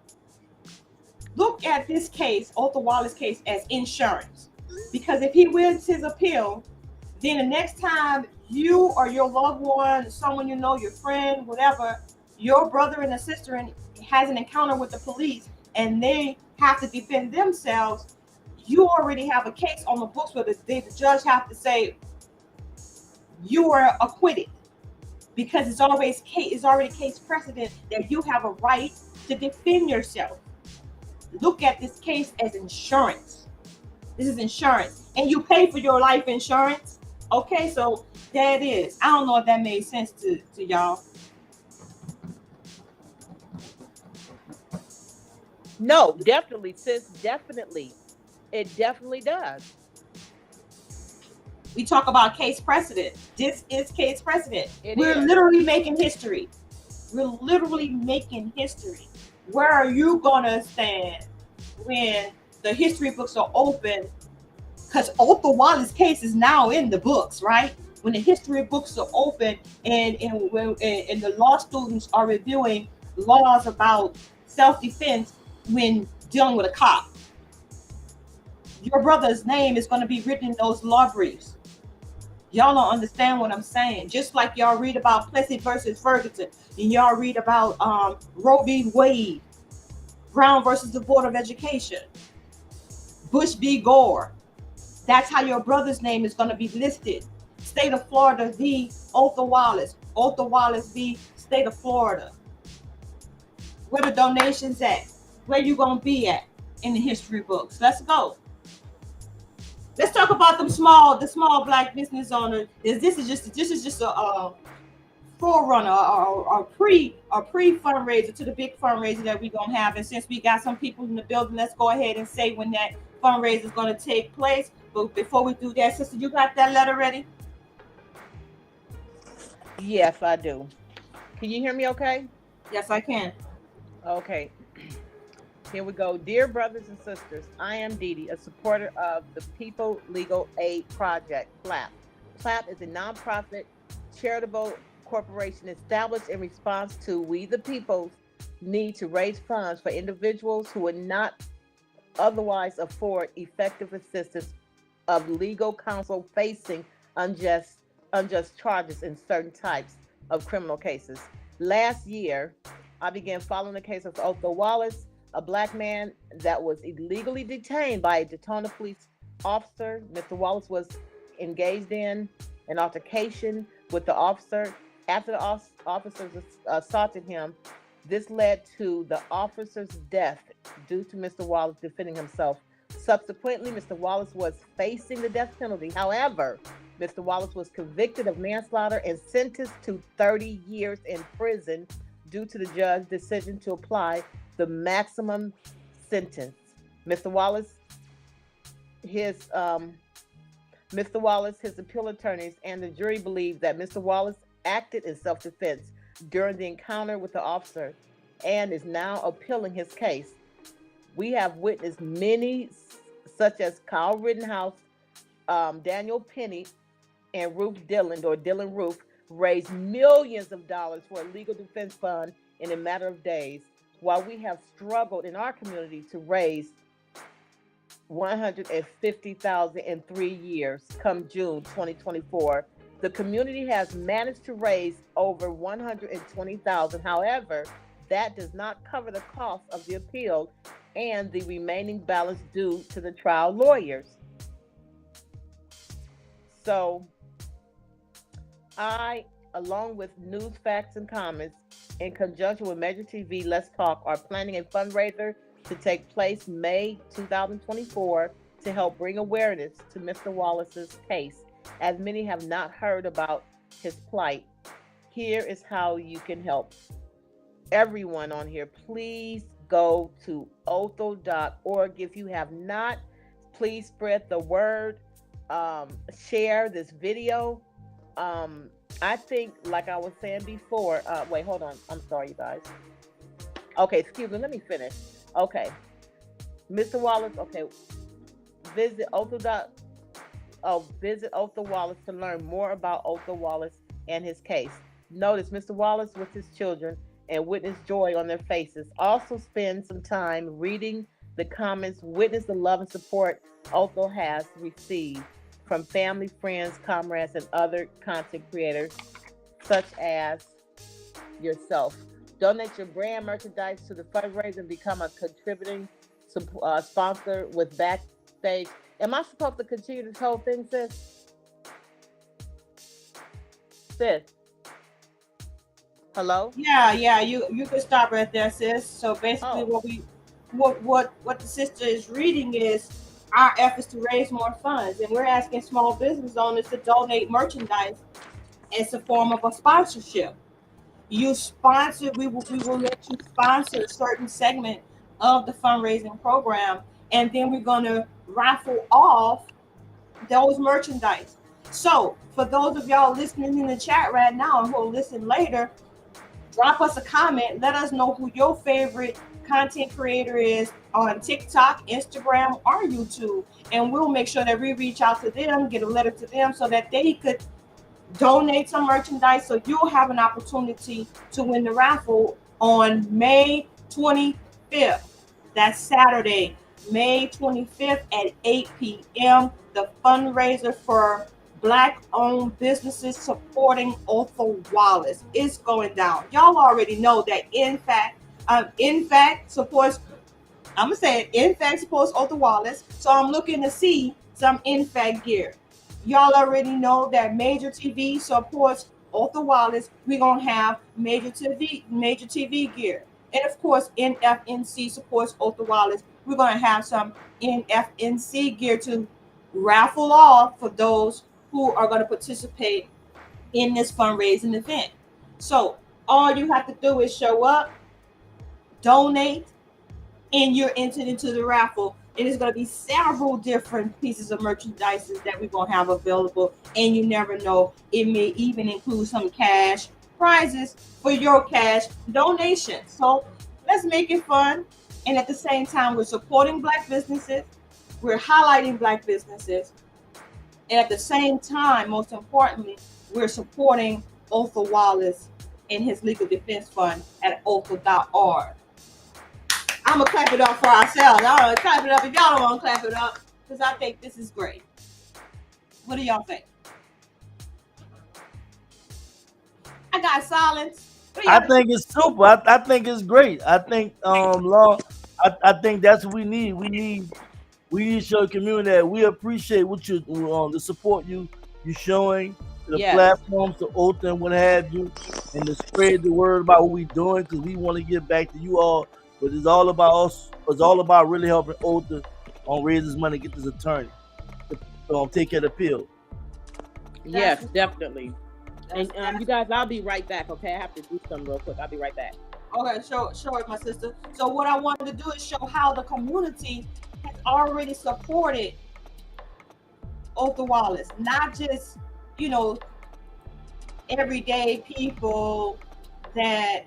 S2: Look at this case, Othal Wallace case, as insurance. Because if he wins his appeal, then the next time you or your loved one, someone you know, your friend, whatever, your brother and a sister has an encounter with the police and they have to defend themselves, you already have a case on the books where the judge have to say you are acquitted, because it's already case precedent that you have a right to defend yourself. Look at this case as insurance. This is insurance, and you pay for your life insurance. Okay, so that is. I don't know if that made sense to y'all.
S3: No, definitely, sis. Definitely. It definitely does.
S2: We talk about case precedent. This is case precedent. We're
S3: is.
S2: literally making history. We're literally making history. Where are you gonna stand when the history books are open? Because Othal Wallace case is now in the books, right? When the history books are open and the law students are reviewing laws about self-defense when dealing with a cop, your brother's name is going to be written in those law briefs. Y'all don't understand what I'm saying. Just like y'all read about Plessy versus Ferguson, and y'all read about Roe v. Wade, Brown versus the Board of Education, Bush v. Gore. That's how your brother's name is going to be listed. State of Florida v. Othal Wallace. Othal Wallace v. State of Florida. Where the donations at? Where you going to be at in the history books? Let's go. Let's talk about the small black business owners. This is just a forerunner or pre fundraiser to the big fundraiser that we're gonna have. And since we got some people in the building, let's go ahead and say when that fundraiser is gonna take place. But before we do that, sister, you got that letter ready?
S3: Yes, I do. Can you hear me okay?
S2: Yes, I can.
S3: Okay. Here we go. Dear brothers and sisters, I am Dee Dee, a supporter of the People Legal Aid Project, PLAP. PLAP is a nonprofit charitable corporation established in response to we the people's need to raise funds for individuals who would not otherwise afford effective assistance of legal counsel facing unjust charges in certain types of criminal cases. Last year, I began following the case of Othal Wallace, a black man that was illegally detained by a Daytona police officer. Mr. Wallace was engaged in an altercation with the officer. After the officers assaulted him, this led to the officer's death due to Mr. Wallace defending himself. Subsequently, Mr. Wallace was facing the death penalty. However, Mr. Wallace was convicted of manslaughter and sentenced to 30 years in prison due to the judge's decision to apply the maximum sentence. Mr. Wallace, his appeal attorneys, and the jury believe that Mr. Wallace acted in self-defense during the encounter with the officer and is now appealing his case. We have witnessed many, such as Kyle Rittenhouse, Daniel Penny, and Dylan Roof, raise millions of dollars for a legal defense fund in a matter of days, while we have struggled in our community to raise $150,000 in 3 years. Come June 2024, the community has managed to raise over $120,000. However, that does not cover the cost of the appeal and the remaining balance due to the trial lawyers. So I, along with News, Facts, and Comments, in conjunction with Major TV, Let's Talk, are planning a fundraiser to take place May 2024 to help bring awareness to Mr. Wallace's case, as many have not heard about his plight. Here is how you can help. Everyone on here, please go to othal.org. If you have not, please spread the word, share this video. I think, like I was saying before, wait, hold on. I'm sorry, you guys. Okay, excuse me. Let me finish. Okay. Mr. Wallace, okay. Visit visit Othal Wallace to learn more about Othal Wallace and his case. Notice Mr. Wallace with his children and witness joy on their faces. Also spend some time reading the comments, witness the love and support Othal has received from family, friends, comrades, and other content creators such as yourself. Donate your brand merchandise to the fundraiser and become a contributing sponsor with Backstage. Am I supposed to continue this whole thing, sis? Sis, hello?
S2: Yeah, you can stop right there, sis. So basically,
S3: Oh,
S2: what the sister is reading is our efforts to raise more funds, and we're asking small business owners to donate merchandise as a form of a sponsorship. You sponsor, we will let you sponsor a certain segment of the fundraising program, and then we're going to raffle off those merchandise. So for those of y'all listening in the chat right now and who will listen later, drop us a comment. Let us know who your favorite content creator is on TikTok, Instagram, or YouTube. And we'll make sure that we reach out to them, get a letter to them so that they could donate some merchandise. So you'll have an opportunity to win the raffle on May 25th. That's Saturday, May 25th at 8 p.m. The fundraiser for Black-owned businesses supporting Othal Wallace is going down. Y'all already know that In Fact supports. I'm gonna say it. In Fact supports Othal Wallace, so I'm looking to see some In Fact gear. Y'all already know that Major TV supports Othal Wallace. We're gonna have Major TV gear, and of course, NFNC supports Othal Wallace. We're gonna have some NFNC gear to raffle off for those who are going to participate in this fundraising event. So all you have to do is show up, donate, and you're entered into the raffle. It is going to be several different pieces of merchandise that we're going to have available, and you never know, it may even include some cash prizes for your cash donation. So let's make it fun, and at the same time, we're supporting Black businesses, we're highlighting Black businesses, and at the same time, most importantly, we're supporting Othal Wallace and his legal defense fund at othal.org. I'm going to clap it up for ourselves. I'm going to clap it up if y'all don't want to clap it up, because I think this is great. What do y'all think? I got silence.
S5: I think it's super. I think it's great. I think law. I think that's what we need. We need to show the community that we appreciate what you the support you showing to the
S3: yes.
S5: platforms, to Oath and what have you, and to spread the word about what we're doing, because we want to get back to you all. But it's all about us. It's all about really helping Oath to raise this money, get this attorney to take care of the appeal.
S3: Yes, definitely. And you guys, I'll be right back. Okay, I have to do something real quick. I'll be right back.
S2: Okay, show it, my sister. So what I wanted to do is show how the community has already supported Othal Wallace, not just everyday people that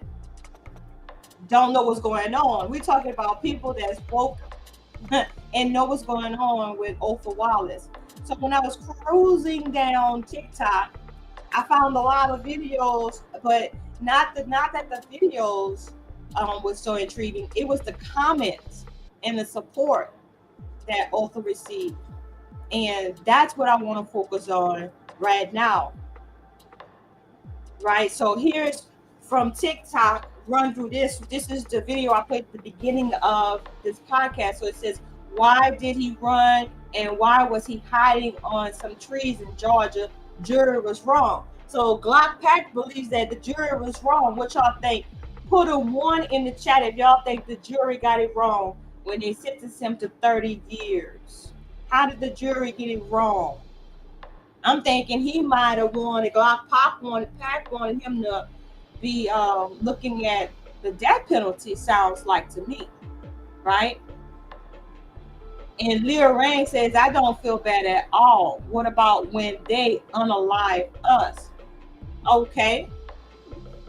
S2: don't know what's going on. We're talking about people that's woke and know what's going on with Othal Wallace. So when I was cruising down TikTok, I found a lot of videos, but not that the videos was so intriguing. It was the comments and the support that Othal received, and that's what I want to focus on right now. Right. So here's from TikTok. Run through this. This is the video I put at the beginning of this podcast. So it says, "Why did he run, and why was he hiding on some trees in Georgia? Jury was wrong." So Glock Pack believes that the jury was wrong. What y'all think? Put a 1 in the chat if y'all think the jury got it wrong when they sentenced him to 30 years. How did the jury get it wrong? I'm thinking he might have wanted, Glock Pack wanted him to be looking at the death penalty, sounds like to me, right? And Leah Rang says, "I don't feel bad at all. What about when they unalive us?" Okay.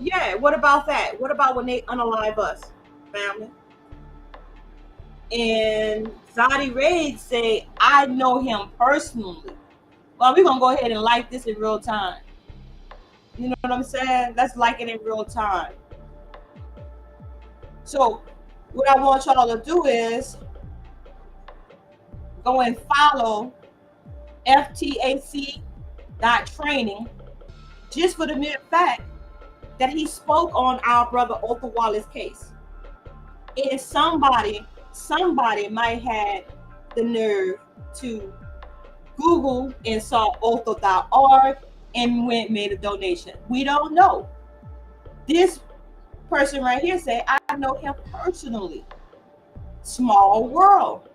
S2: Yeah, what about that? What about when they unalive us, family? And Zadi Raid say, "I know him personally." Well, we're gonna go ahead and like this in real time. You know what I'm saying? Let's like it in real time. So what I want y'all to do is go and follow FTAC.training, just for the mere fact that he spoke on our brother Othal Wallace case. And somebody might have the nerve to Google and saw Othal.org and went made a donation. We don't know. This person right here said, I know him personally. Small world.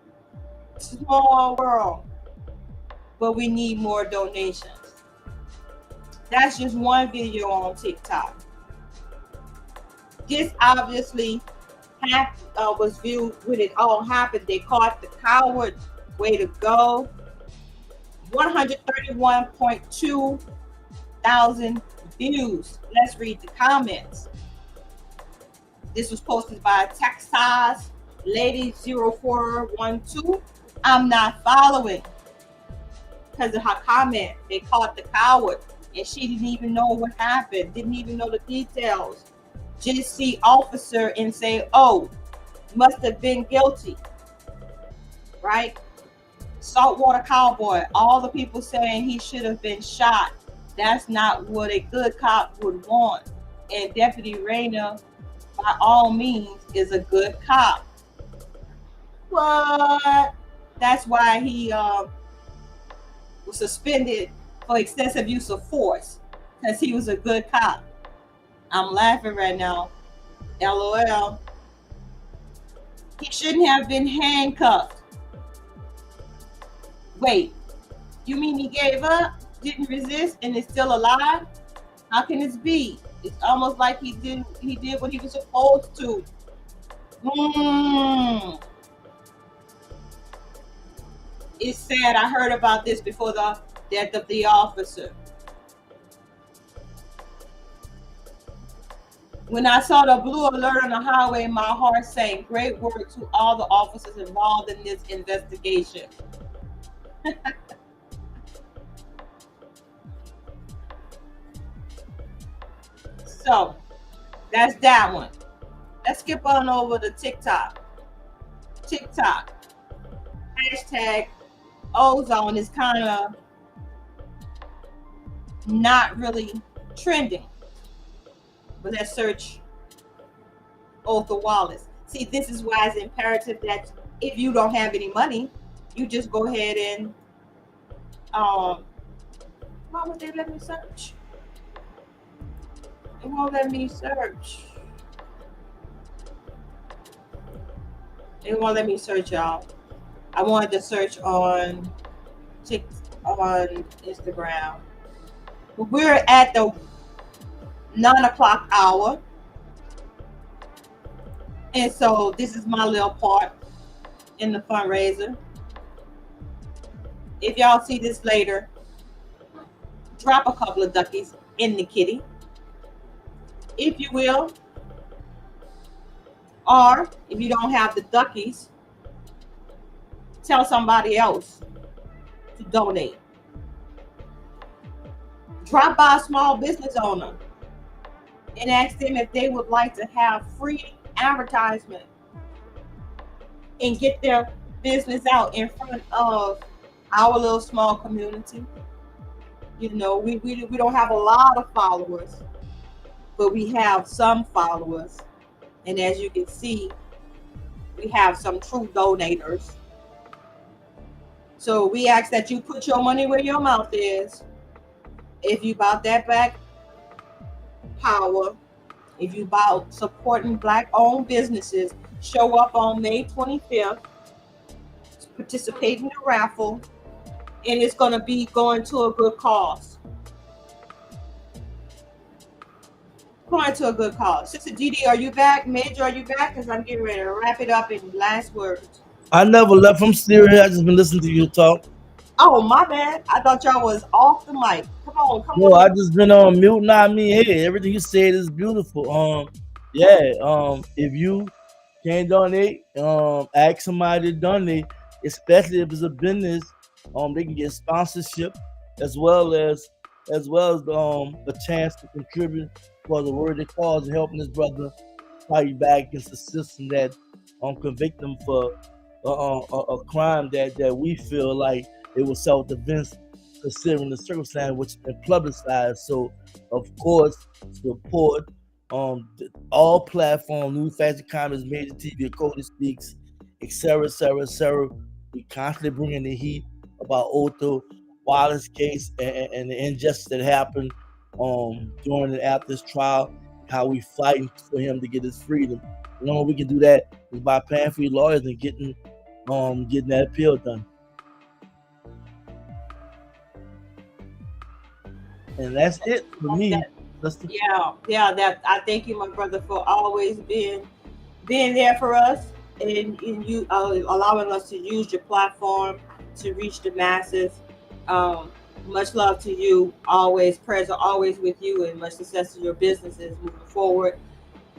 S2: Small world. But we need more donations. That's just one video on TikTok. This obviously was viewed when it all happened. They caught the coward. Way to go. 131.2 thousand views. Let's read the comments. This was posted by Texas Lady 0412. I'm not following because of her comment. They caught the coward and she didn't even know what happened, didn't even know the details. Just see officer and say, oh, must have been guilty, right? Saltwater cowboy, all the people saying he should have been shot. That's not what a good cop would want. And Deputy Rayner, by all means, is a good cop. What? That's why he was suspended for excessive use of force, because he was a good cop. I'm laughing right now. LOL. He shouldn't have been handcuffed. Wait, you mean he gave up, didn't resist, and is still alive? How can this be? It's almost like he did what he was supposed to. It's sad. I heard about this before the death of the officer. When I saw the blue alert on the highway, my heart sank. Great work to all the officers involved in this investigation. So that's that one. Let's skip on over to TikTok. Hashtag ozone is kind of not really trending. But let's search Othal Wallace. See, this is why it's imperative that if you don't have any money, you just go ahead and why would they let me search? It won't let me search. It won't let me search, y'all. I wanted to search on Instagram. But we're at the 9 o'clock hour. And so this is my little part in the fundraiser. If y'all see this later, drop a couple of duckies in the kitty, if you will. Or if you don't have the duckies, tell somebody else to donate. Drop by a small business owner and ask them if they would like to have free advertisement and get their business out in front of our little small community. You know, we don't have a lot of followers, but we have some followers. And as you can see, we have some true donators. So we ask that you put your money where your mouth is. If you about that back power, if you about supporting Black-owned businesses, show up on May 25th, participate in the raffle, and it's going to be going to a good cause. Going to a good cause. Sister Didi, are you back? Major, are you back? Because I'm getting ready to wrap it up in last words.
S5: I never left from Syria. I just been listening to you talk.
S2: Oh, my bad. I thought y'all was off the mic. Come on.
S5: No, I just been on mute. Not me. Hey, everything you said is beautiful. If you can't donate, ask somebody to donate, especially if it's a business. They can get sponsorship. as well as a chance to contribute for the worthy cause of helping his brother fight back against the system that convict him for a crime that we feel like it was self-defense, considering the circumstance which has been publicized. So, of course, support all platform, New Fashion Comments, Major TV, Cody Speaks, etc., etc., etc. We constantly bringing the heat about Othal Wallace case and the injustice that happened during and after his trial, how we fighting for him to get his freedom. The only way we can do that is by paying for your lawyers and getting that appeal done. And that's it for me.
S2: Yeah. That I thank you, my brother, for always being there for us and you allowing us to use your platform to reach the masses. Much love to you. Always prayers are always with you, and much success to your businesses moving forward.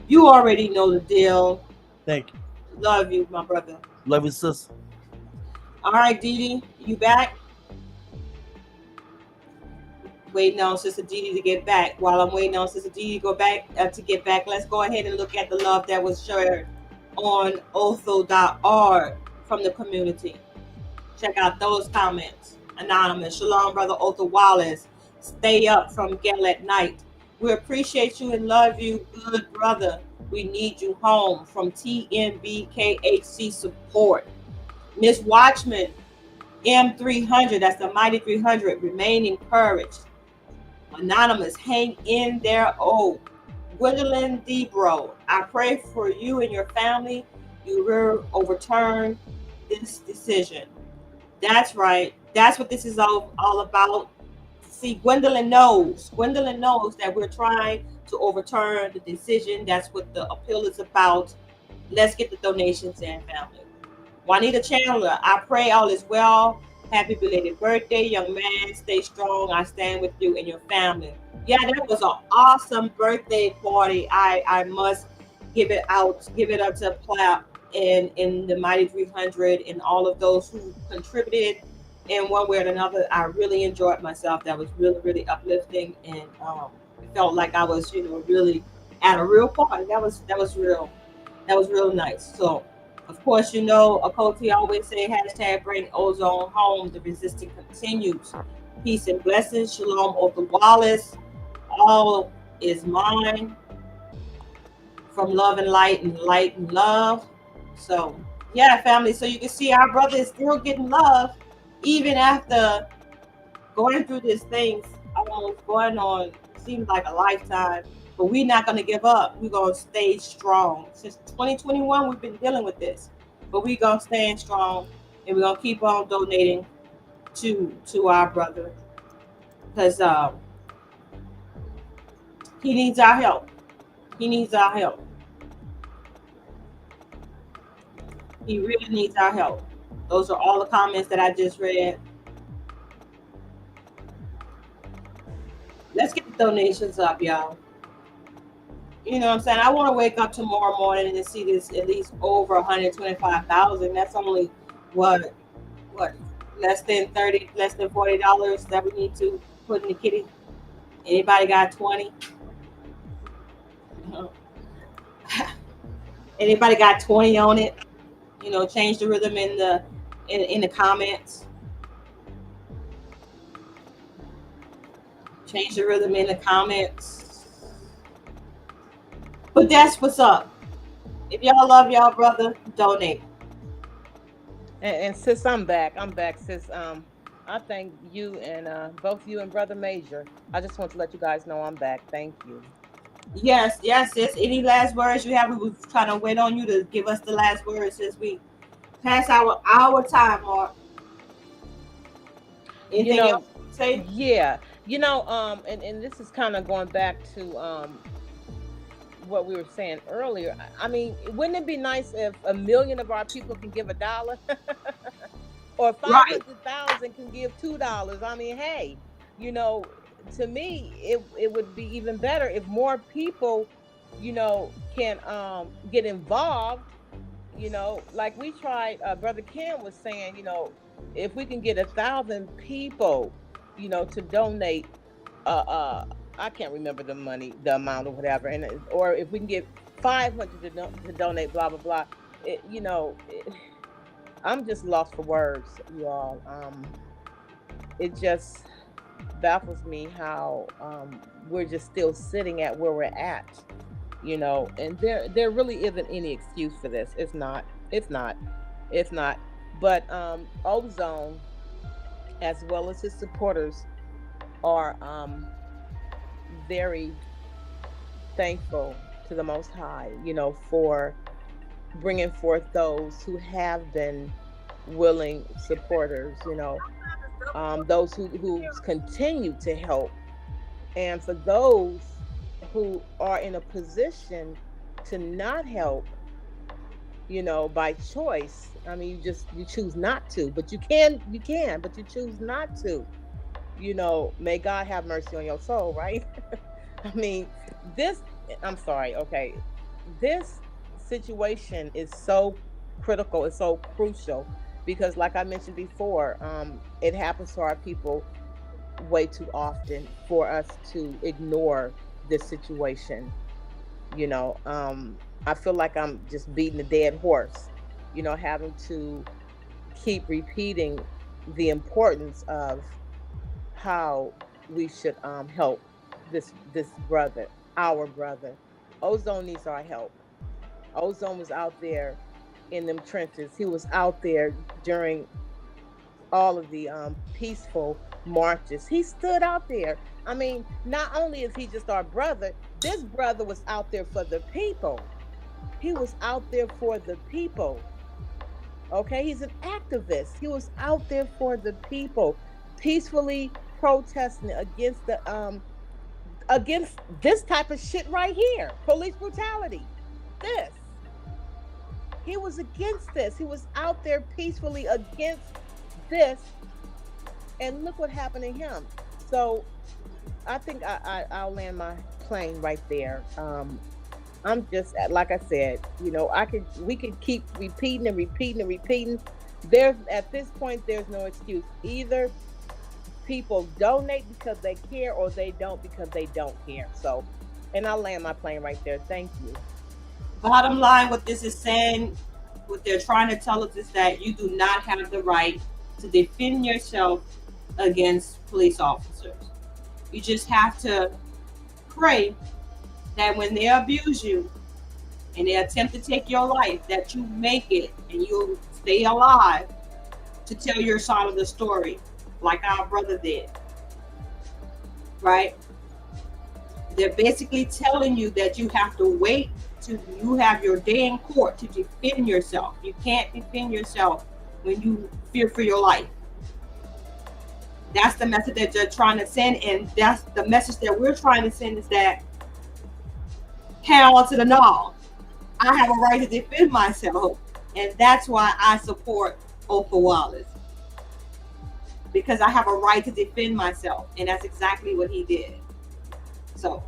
S2: You already know the deal.
S5: Thank you.
S2: Love you, my brother.
S5: Love you, sis.
S2: All right, Dee Dee, you back? Waiting on Sister Dee Dee to get back. While I'm waiting on Sister Dee Dee to go back to get back, let's go ahead and look at the love that was shared on othal.org from the community. Check out those comments. Anonymous, Shalom, Brother Othal Wallace. Stay up from Gale at night. We appreciate you and love you, good brother. We need you home from TNBKHC support. Miss Watchman, M300, that's the Mighty 300, remain encouraged. Anonymous, hang in there. Oh, Gwendolyn Debro, I pray for you and your family. You will overturn this decision. That's right. That's what this is all about. See, Gwendolyn knows that we're trying to overturn the decision. That's what the appeal is about. Let's get the donations in, family. Juanita Chandler, I pray all is well. Happy belated birthday, young man. Stay strong. I stand with you and your family. Yeah, that was an awesome birthday party. I must give it up to Platt and in the Mighty 300 and all of those who contributed in one way or another. I really enjoyed myself. That was really, really uplifting, and it felt like I was, really at a real party. That was real. That was real nice. So, of course, Akoti always say hashtag bring ozone home. The resistance continues. Peace and blessings. Shalom, Othal Wallace. All is mine. From love and light and love. So, yeah, family. So you can see our brother is still getting love, even after going through this thing, almost going on, seems like a lifetime. But we're not going to give up. We're going to stay strong. Since 2021, we've been dealing with this. But we're going to stand strong, and we're going to keep on donating to our brother. Because he needs our help. He needs our help. He really needs our help. Those are all the comments that I just read. Let's get the donations up, y'all. You know what I'm saying? I want to wake up tomorrow morning and see this at least over 125,000. That's only what less than $40 that we need to put in the kitty. Anybody got 20? Anybody got 20 on it? Change the rhythm in the comments. Change the rhythm in the comments. But that's what's up. If y'all love y'all brother, donate.
S3: And sis, I'm back, sis. I thank you and both you and Brother Major. I just want to let you guys know I'm back. Thank you.
S2: Yes, sis. Any last words you have? We were trying to wait on you to give us the last words since we pass our time mark. Anything else to say?
S3: Yeah. And this is kind of going back to what we were saying earlier. I mean, wouldn't it be nice if 1 million of our people can give $1? Or 500,000 can give $2? I mean, hey, to me, it would be even better if more people, can get involved. Like we tried, Brother Ken was saying, if we can get 1,000 people, to donate, I can't remember the amount or whatever, or if we can get 500 to donate, blah blah blah. It, you know, it, I'm just lost for words, you all. It just baffles me how we're just still sitting at where we're at, and there really isn't any excuse for this. It's not. It's not. It's not. But Ozone, as well as his supporters, are very thankful to the Most High, for bringing forth those who have been willing supporters, those who continue to help, and for those who are in a position to not help, by choice. I mean, you choose not to, but you can, but you choose not to. May God have mercy on your soul, right? I mean, this, I'm sorry, okay. This situation is so critical, it's so crucial because, like I mentioned before, it happens to our people way too often for us to ignore this situation. I feel like I'm just beating a dead horse, having to keep repeating the importance of how we should help this brother, our brother. Ozone needs our help. Ozone was out there in them trenches. He was out there during all of the peaceful marches. He stood out there. I mean, not only is he just our brother, this brother was out there for the people. He was out there for the people. Okay, he's an activist. He was out there for the people, peacefully protesting against this type of shit right here, police brutality. This. He was against this. He was out there peacefully against this, and look what happened to him. So I think I'll land my plane right there. I'm just, like I said, we could keep repeating and repeating and repeating. At this point, there's no excuse. Either people donate because they care, or they don't because they don't care. So, and I'll land my plane right there. Thank you.
S2: Bottom line, what this is saying, what they're trying to tell us is that you do not have the right to defend yourself against police officers. You just have to pray that when they abuse you and they attempt to take your life, that you make it and you'll stay alive to tell your side of the story, like our brother did. Right? They're basically telling you that you have to wait till you have your day in court to defend yourself. You can't defend yourself when you fear for your life. That's the message that they're trying to send, and that's the message that we're trying to send, is that hell to the no. I have a right to defend myself, and that's why I support Othal Wallace, because I have a right to defend myself, and that's exactly what he did. So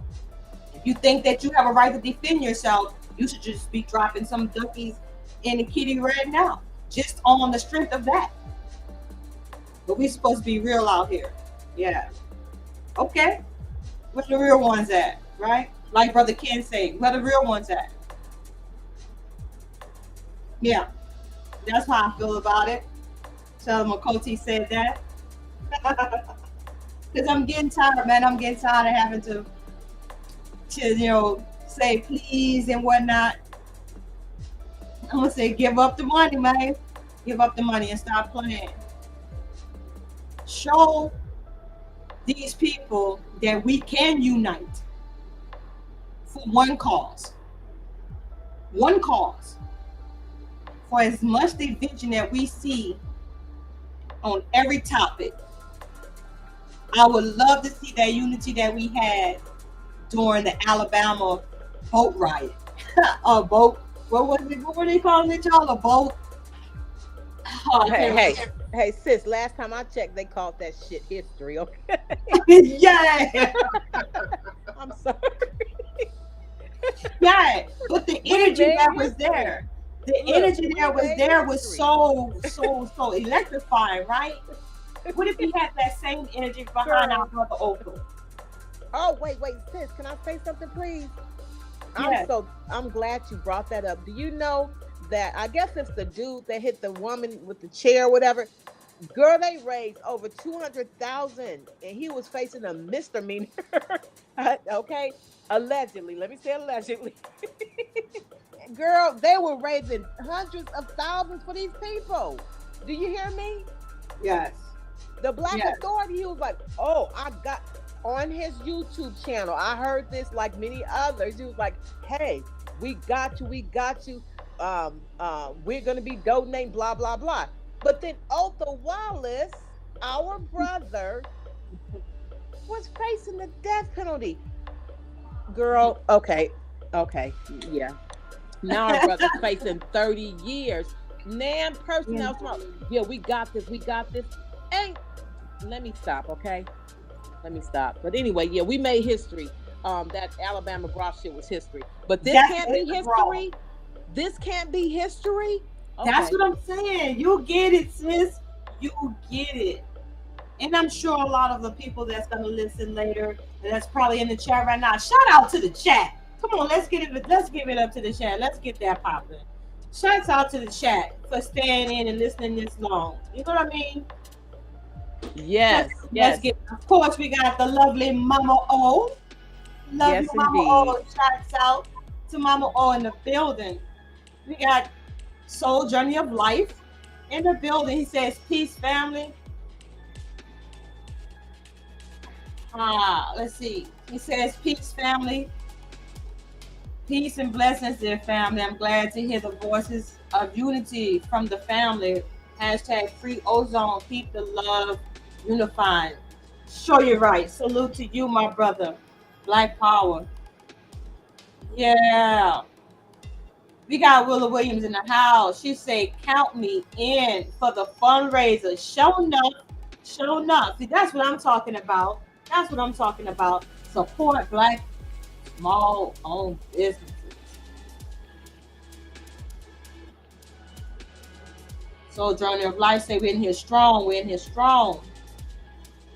S2: if you think that you have a right to defend yourself, you should just be dropping some duckies in the kitty right now, just on the strength of that. But we're supposed to be real out here. Yeah. Okay. Where the real ones at, right? Like Brother Ken say, where the real ones at? Yeah. That's how I feel about it. Tell Makoti said that. Because I'm getting tired, man. I'm getting tired of having to say please and whatnot. I'm going to say give up the money, man. Give up the money and stop playing. Show these people that we can unite for one cause. One cause. For as much division that we see on every topic, I would love to see that unity that we had during the Alabama boat riot. A boat. What were they calling it, y'all? A boat. Oh,
S3: Hey, sis, last time I checked, they called that shit history, okay?
S2: Yeah.
S3: I'm sorry.
S2: Yeah, but the energy that was there, was so electrifying, right? What if we had that same energy behind our brother Othal?
S3: Oh, wait, sis, can I say something, please?
S2: Yes.
S3: I'm glad you brought that up. Do you know that I guess it's the dude that hit the woman with the chair, or whatever? Girl, they raised over 200,000, and he was facing a misdemeanor. Okay, allegedly. Let me say allegedly. Girl, they were raising hundreds of thousands for these people. Do you hear me?
S2: Yes.
S3: The Black
S2: Yes.
S3: Authority, he was like, oh, I got on his YouTube channel. I heard this like many others. He was like, hey, we got you. We're gonna be donating, blah, blah, blah. But then Othal Wallace, our brother, was facing the death penalty. Girl, okay, yeah. Now our brother's facing 30 years. Nan personnel smoke. Yeah, we got this. And let me stop, okay? Let me stop. But anyway, yeah, we made history. That Alabama broth shit was history. But this can't be history. This can't be history. Okay.
S2: That's what I'm saying. You get it, sis. You get it. And I'm sure a lot of the people that's going to listen later, that's probably in the chat right now. Shout out to the chat. Come on, let's give it up to the chat. Let's get that popping. Shouts out to the chat for staying in and listening this long. You know what I mean?
S3: Yes.
S2: Let's get. Of course, we got the lovely Mama O. Lovely Mama O. Shouts out to Mama O in the building. We got Soul Journey of Life in the building. He says, peace, family. Let's see. He says, peace, family. Peace and blessings, dear family. I'm glad to hear the voices of unity from the family. Hashtag free ozone. Keep the love unifying. Sure, you're right. Salute to you, my brother. Black power. Yeah. We got Willa Williams in the house. She say, count me in for the fundraiser. Show enough. See, that's what I'm talking about. Support Black small-owned businesses. So Journey of Life say we're in here strong.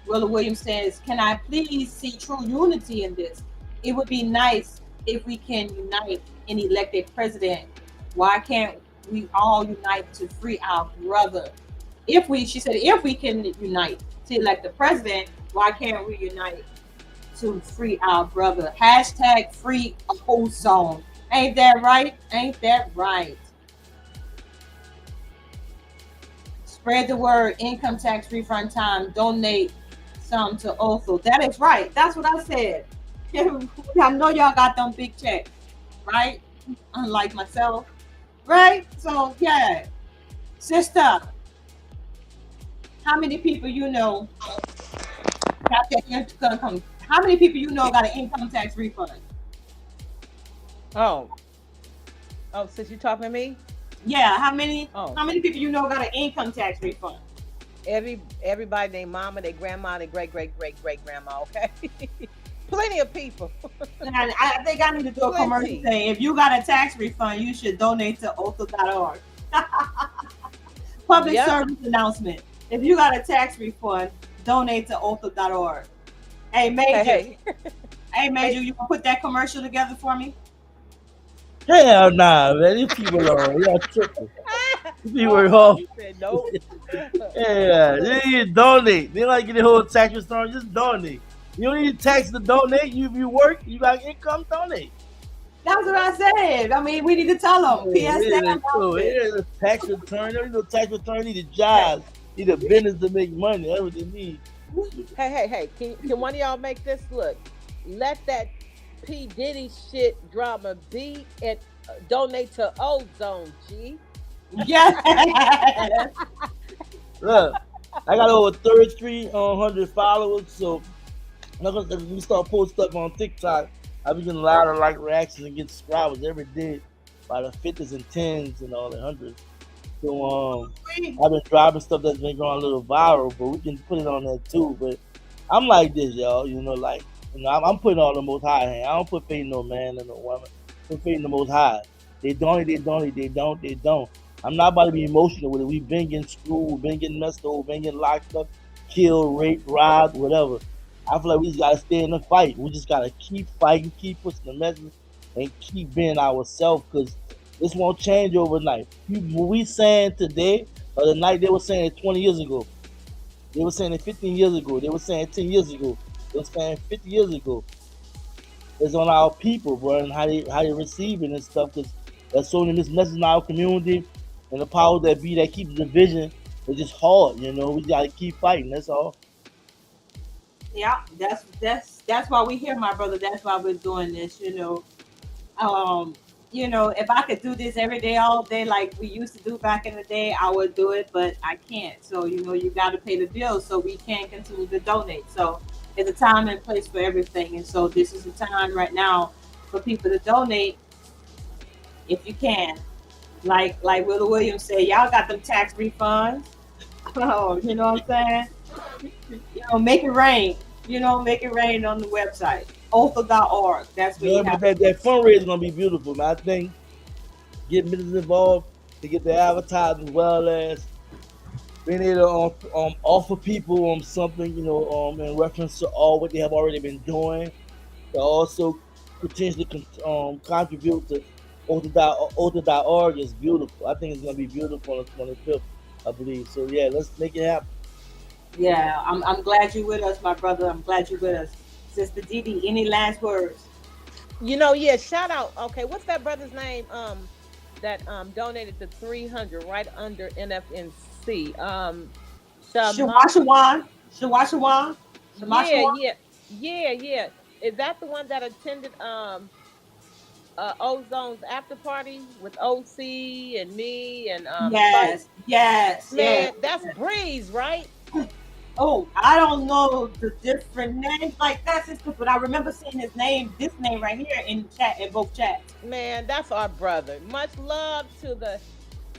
S2: Willa Williams says, can I please see true unity in this? It would be nice if we can unite an elected president. Why can't we all unite to free our brother? She said, if we can unite to elect the president, why can't we unite to free our brother? Hashtag free ozone. Ain't that right? Spread the word. Income tax refund time. Donate some to Othal. That is right. That's what I said. I know y'all got them big checks, right? Unlike myself, right? So yeah, sister, how many people you know got that income? How many people you know got an income tax refund?
S3: Oh, since you're talking to me?
S2: Yeah, how many people you know got an income tax refund?
S3: Everybody, their mama, their grandma, their great grandma, okay? Plenty of people.
S2: I think I need to do a commercial saying, if you got a tax refund, you should donate to Othal.org. Public service announcement. If you got a tax refund, donate to Othal.org. Hey, Major. Hey, Major, you gonna put that commercial together for me?
S5: Hell nah, man. These people are tripping. These people are home.
S3: Nope.
S5: Yeah, they need to donate. They like get the whole tax return, just donate. You don't need tax to donate. You work, you got income, donate.
S2: That's what I said. I mean, we need to tell them.
S5: Here's a tax return. There ain't no tax return. Need a job. Need a business to make money. That's what they need.
S3: Hey. Can one of y'all make this look? Let that P. Diddy shit drama be and donate to Ozone, G.
S2: Yeah.
S5: Look, I got over 3,300 followers, so we start posting stuff on TikTok. I've been getting a lot of like reactions and getting subscribers every day by the 50s and 10s and all the hundreds. So I've been driving stuff that's been going a little viral, but we can put it on there too. But I'm like this, y'all. I'm putting all the Most High hand. I don't put faith in no man and no woman. I put faith in the Most High. They don't. I'm not about to be emotional with it. We've been getting screwed. We've been getting messed over. We've been getting locked up. kill, rape, rob, whatever. I feel like we just gotta stay in the fight. We just gotta keep fighting, keep pushing the message, and keep being ourselves. Cause this won't change overnight. What we saying today or the night they were saying it 20 years ago. They were saying it 15 years ago. They were saying it 10 years ago. They were saying 50 years ago. It's on our people, bro, and how they receive it and stuff. Cause there's so many mismessages in our community, and the power that be that keeps the division. It's just hard, you know. We gotta keep fighting. That's all.
S2: Yeah, that's why we're here, my brother. That's why we're doing this. Um, if I could do this every day, all day, like we used to do back in the day, I would do it, but I can't. So you got to pay the bills, so we can't continue to donate. So there's a time and place for everything, and so this is the time right now for people to donate if you can. Like Willie Williams said, y'all got them tax refunds. Oh, you know what I'm saying? Make it rain. Make it rain on the website. Othal.org. That's where
S5: Yeah,
S2: you
S5: but
S2: have
S5: that fundraiser is gonna be beautiful, man. I think get businesses involved to get the advertising as well as being able to offer people something, in reference to all what they have already been doing, to also potentially contribute to Othal.org is beautiful. I think it's gonna be beautiful on the 25th, I believe. So yeah, let's make it happen.
S2: Yeah, I'm glad you're with us, my brother. I'm glad you're with us. Sister Didi, any last words?
S3: Yeah, shout out. Okay, what's that brother's name? That donated the 300 right under NFNC. Shama.
S2: Shawashawan. Shawashawan.
S3: Yeah,
S2: Shamashawan.
S3: yeah, yeah. Is that the one that attended Ozone's after party with OC and me and Spice?
S2: Yes, yes, yes.
S3: Man, that's Breeze, right?
S2: Oh, I don't know the different names like that, sister, but I remember seeing this name right here in chat, in both chats.
S3: Man, that's our brother. Much love to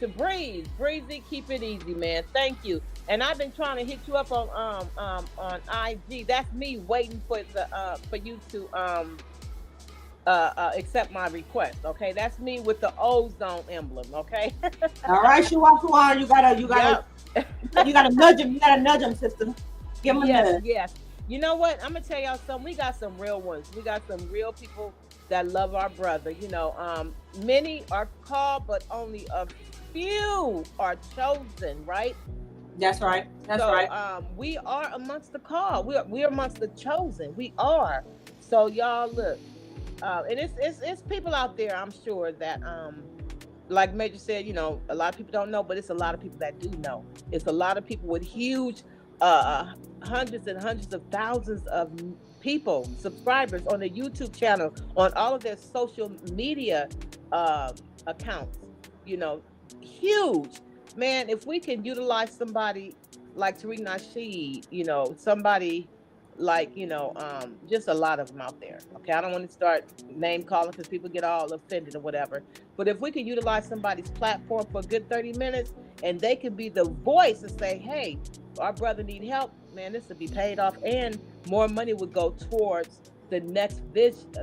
S3: Breeze. Breezy, keep it easy, man. Thank you. And I've been trying to hit you up on IG. That's me waiting for you to accept my request. Okay, that's me with the ozone emblem. Okay.
S2: All right, Shawashawan, you gotta nudge him. You gotta nudge him, sister. Give him a nudge.
S3: Yes. You know what? I'm gonna tell y'all something. We got some real ones. We got some real people that love our brother. Many are called, but only a few are chosen. Right?
S2: That's right. That's right.
S3: We are amongst the called. We're amongst the chosen. We are. So y'all look. And it's people out there, I'm sure, that like Major said, a lot of people don't know, but it's a lot of people that do know. It's a lot of people with huge hundreds and hundreds of thousands of people, subscribers on their YouTube channel, on all of their social media accounts. Huge. Man, if we can utilize somebody like Tariq Nasheed, somebody like just a lot of them out there. Okay, I don't want to start name calling because people get all offended or whatever, but if we can utilize somebody's platform for a good 30 minutes and they can be the voice and say, hey, our brother need help, man, this would be paid off, and more money would go towards the next victim.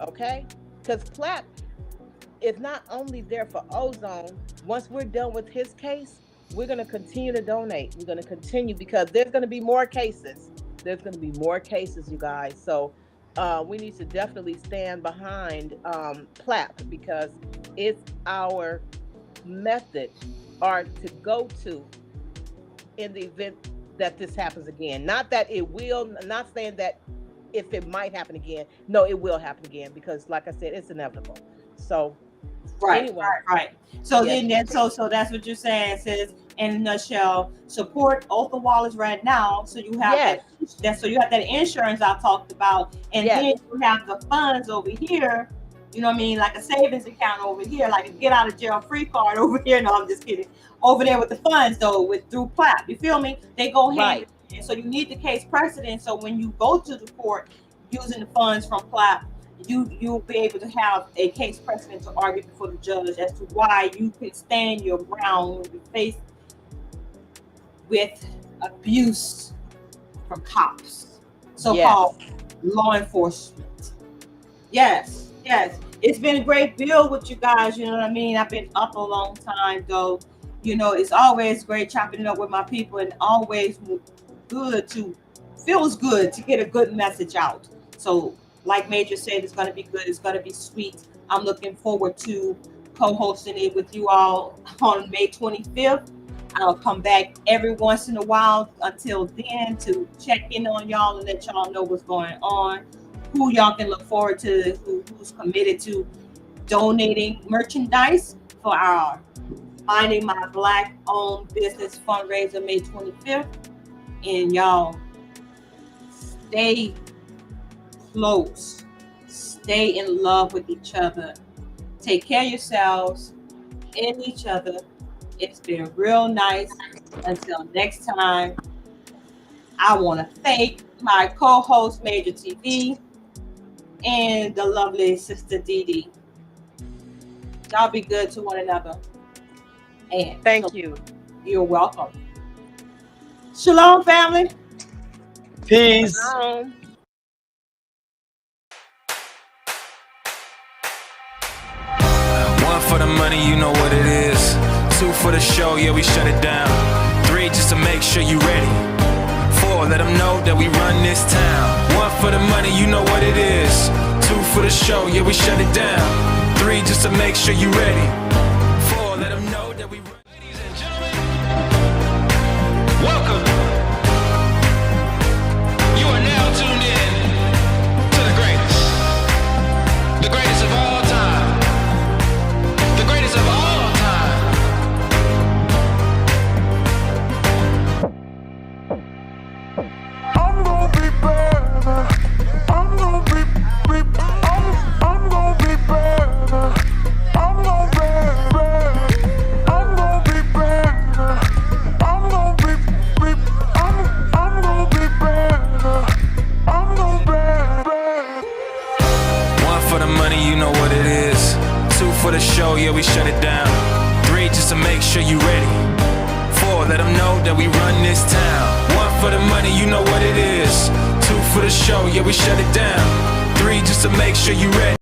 S3: Okay, because Platt is not only there for ozone. Once we're done with his case, we're going to continue to donate. We're going to continue because there's going to be more cases. There's going to be more cases, you guys. So we need to definitely stand behind PLAP because it's our method or to go to in the event that this happens again. Not that it will, not saying that if it might happen again. No, it will happen again because, like I said, it's inevitable. So anyway.
S2: Right. So so that's what you're saying. It says in a nutshell, support Othal Wallace right now. So you have that insurance I talked about, and then you have the funds over here. You know what I mean? Like a savings account over here, like a get out of jail free card over here. No, I'm just kidding. Over there with the funds though, through PLAP. You feel me? They go hand in hand. So you need the case precedent. So when you go to the court using the funds from PLAP, you'll be able to have a case precedent to argue before the judge as to why you can stand your ground when you're faced with abuse from cops, so-called law enforcement. Yes. It's been a great build with you guys. You know what I mean? I've been up a long time though. You know, it's always great chopping it up with my people, and always feels good to get a good message out. So, like Major said, it's going to be good. It's going to be sweet. I'm looking forward to co-hosting it with you all on May 25th. I'll come back every once in a while until then to check in on y'all and let y'all know what's going on, who y'all can look forward to, who's committed to donating merchandise for our Finding My Black Owned Business fundraiser May 25th. And y'all, stay close, stay in love with each other, take care of yourselves and each other. It's been real nice. Until next time, I want to thank my co-host Major TV and the lovely Sister Dee Dee. Y'all be good to one another. And
S3: Thank you.
S2: You're welcome. Shalom, family.
S5: Peace.
S3: Shalom.
S6: One for the money, you know what it is. Two for the show, yeah, we shut it down. Three, just to make sure you ready. Four, let them know that we run this town. One for the money, you know what it is. Two for the show, yeah, we shut it down. Three, just to make sure you ready. Four, let them know that we run. Ladies and gentlemen, welcome. You are now tuned in to the greatest. The greatest of all time. The greatest of all time.
S7: I'm gonna be better. I'm gonna be I'm gonna be better. I'm gonna be better. I'm gonna be better. I'm gonna be I'm gonna be better. I'm gonna be better.
S6: One for the money, you know what it is. Two for the show, yeah, we shut it down. Three, just to make sure you ready. Four, let them know that we run this town. One for the money, you know what it is. Two for the show, yeah, we shut it down. Three, just to make sure you ready.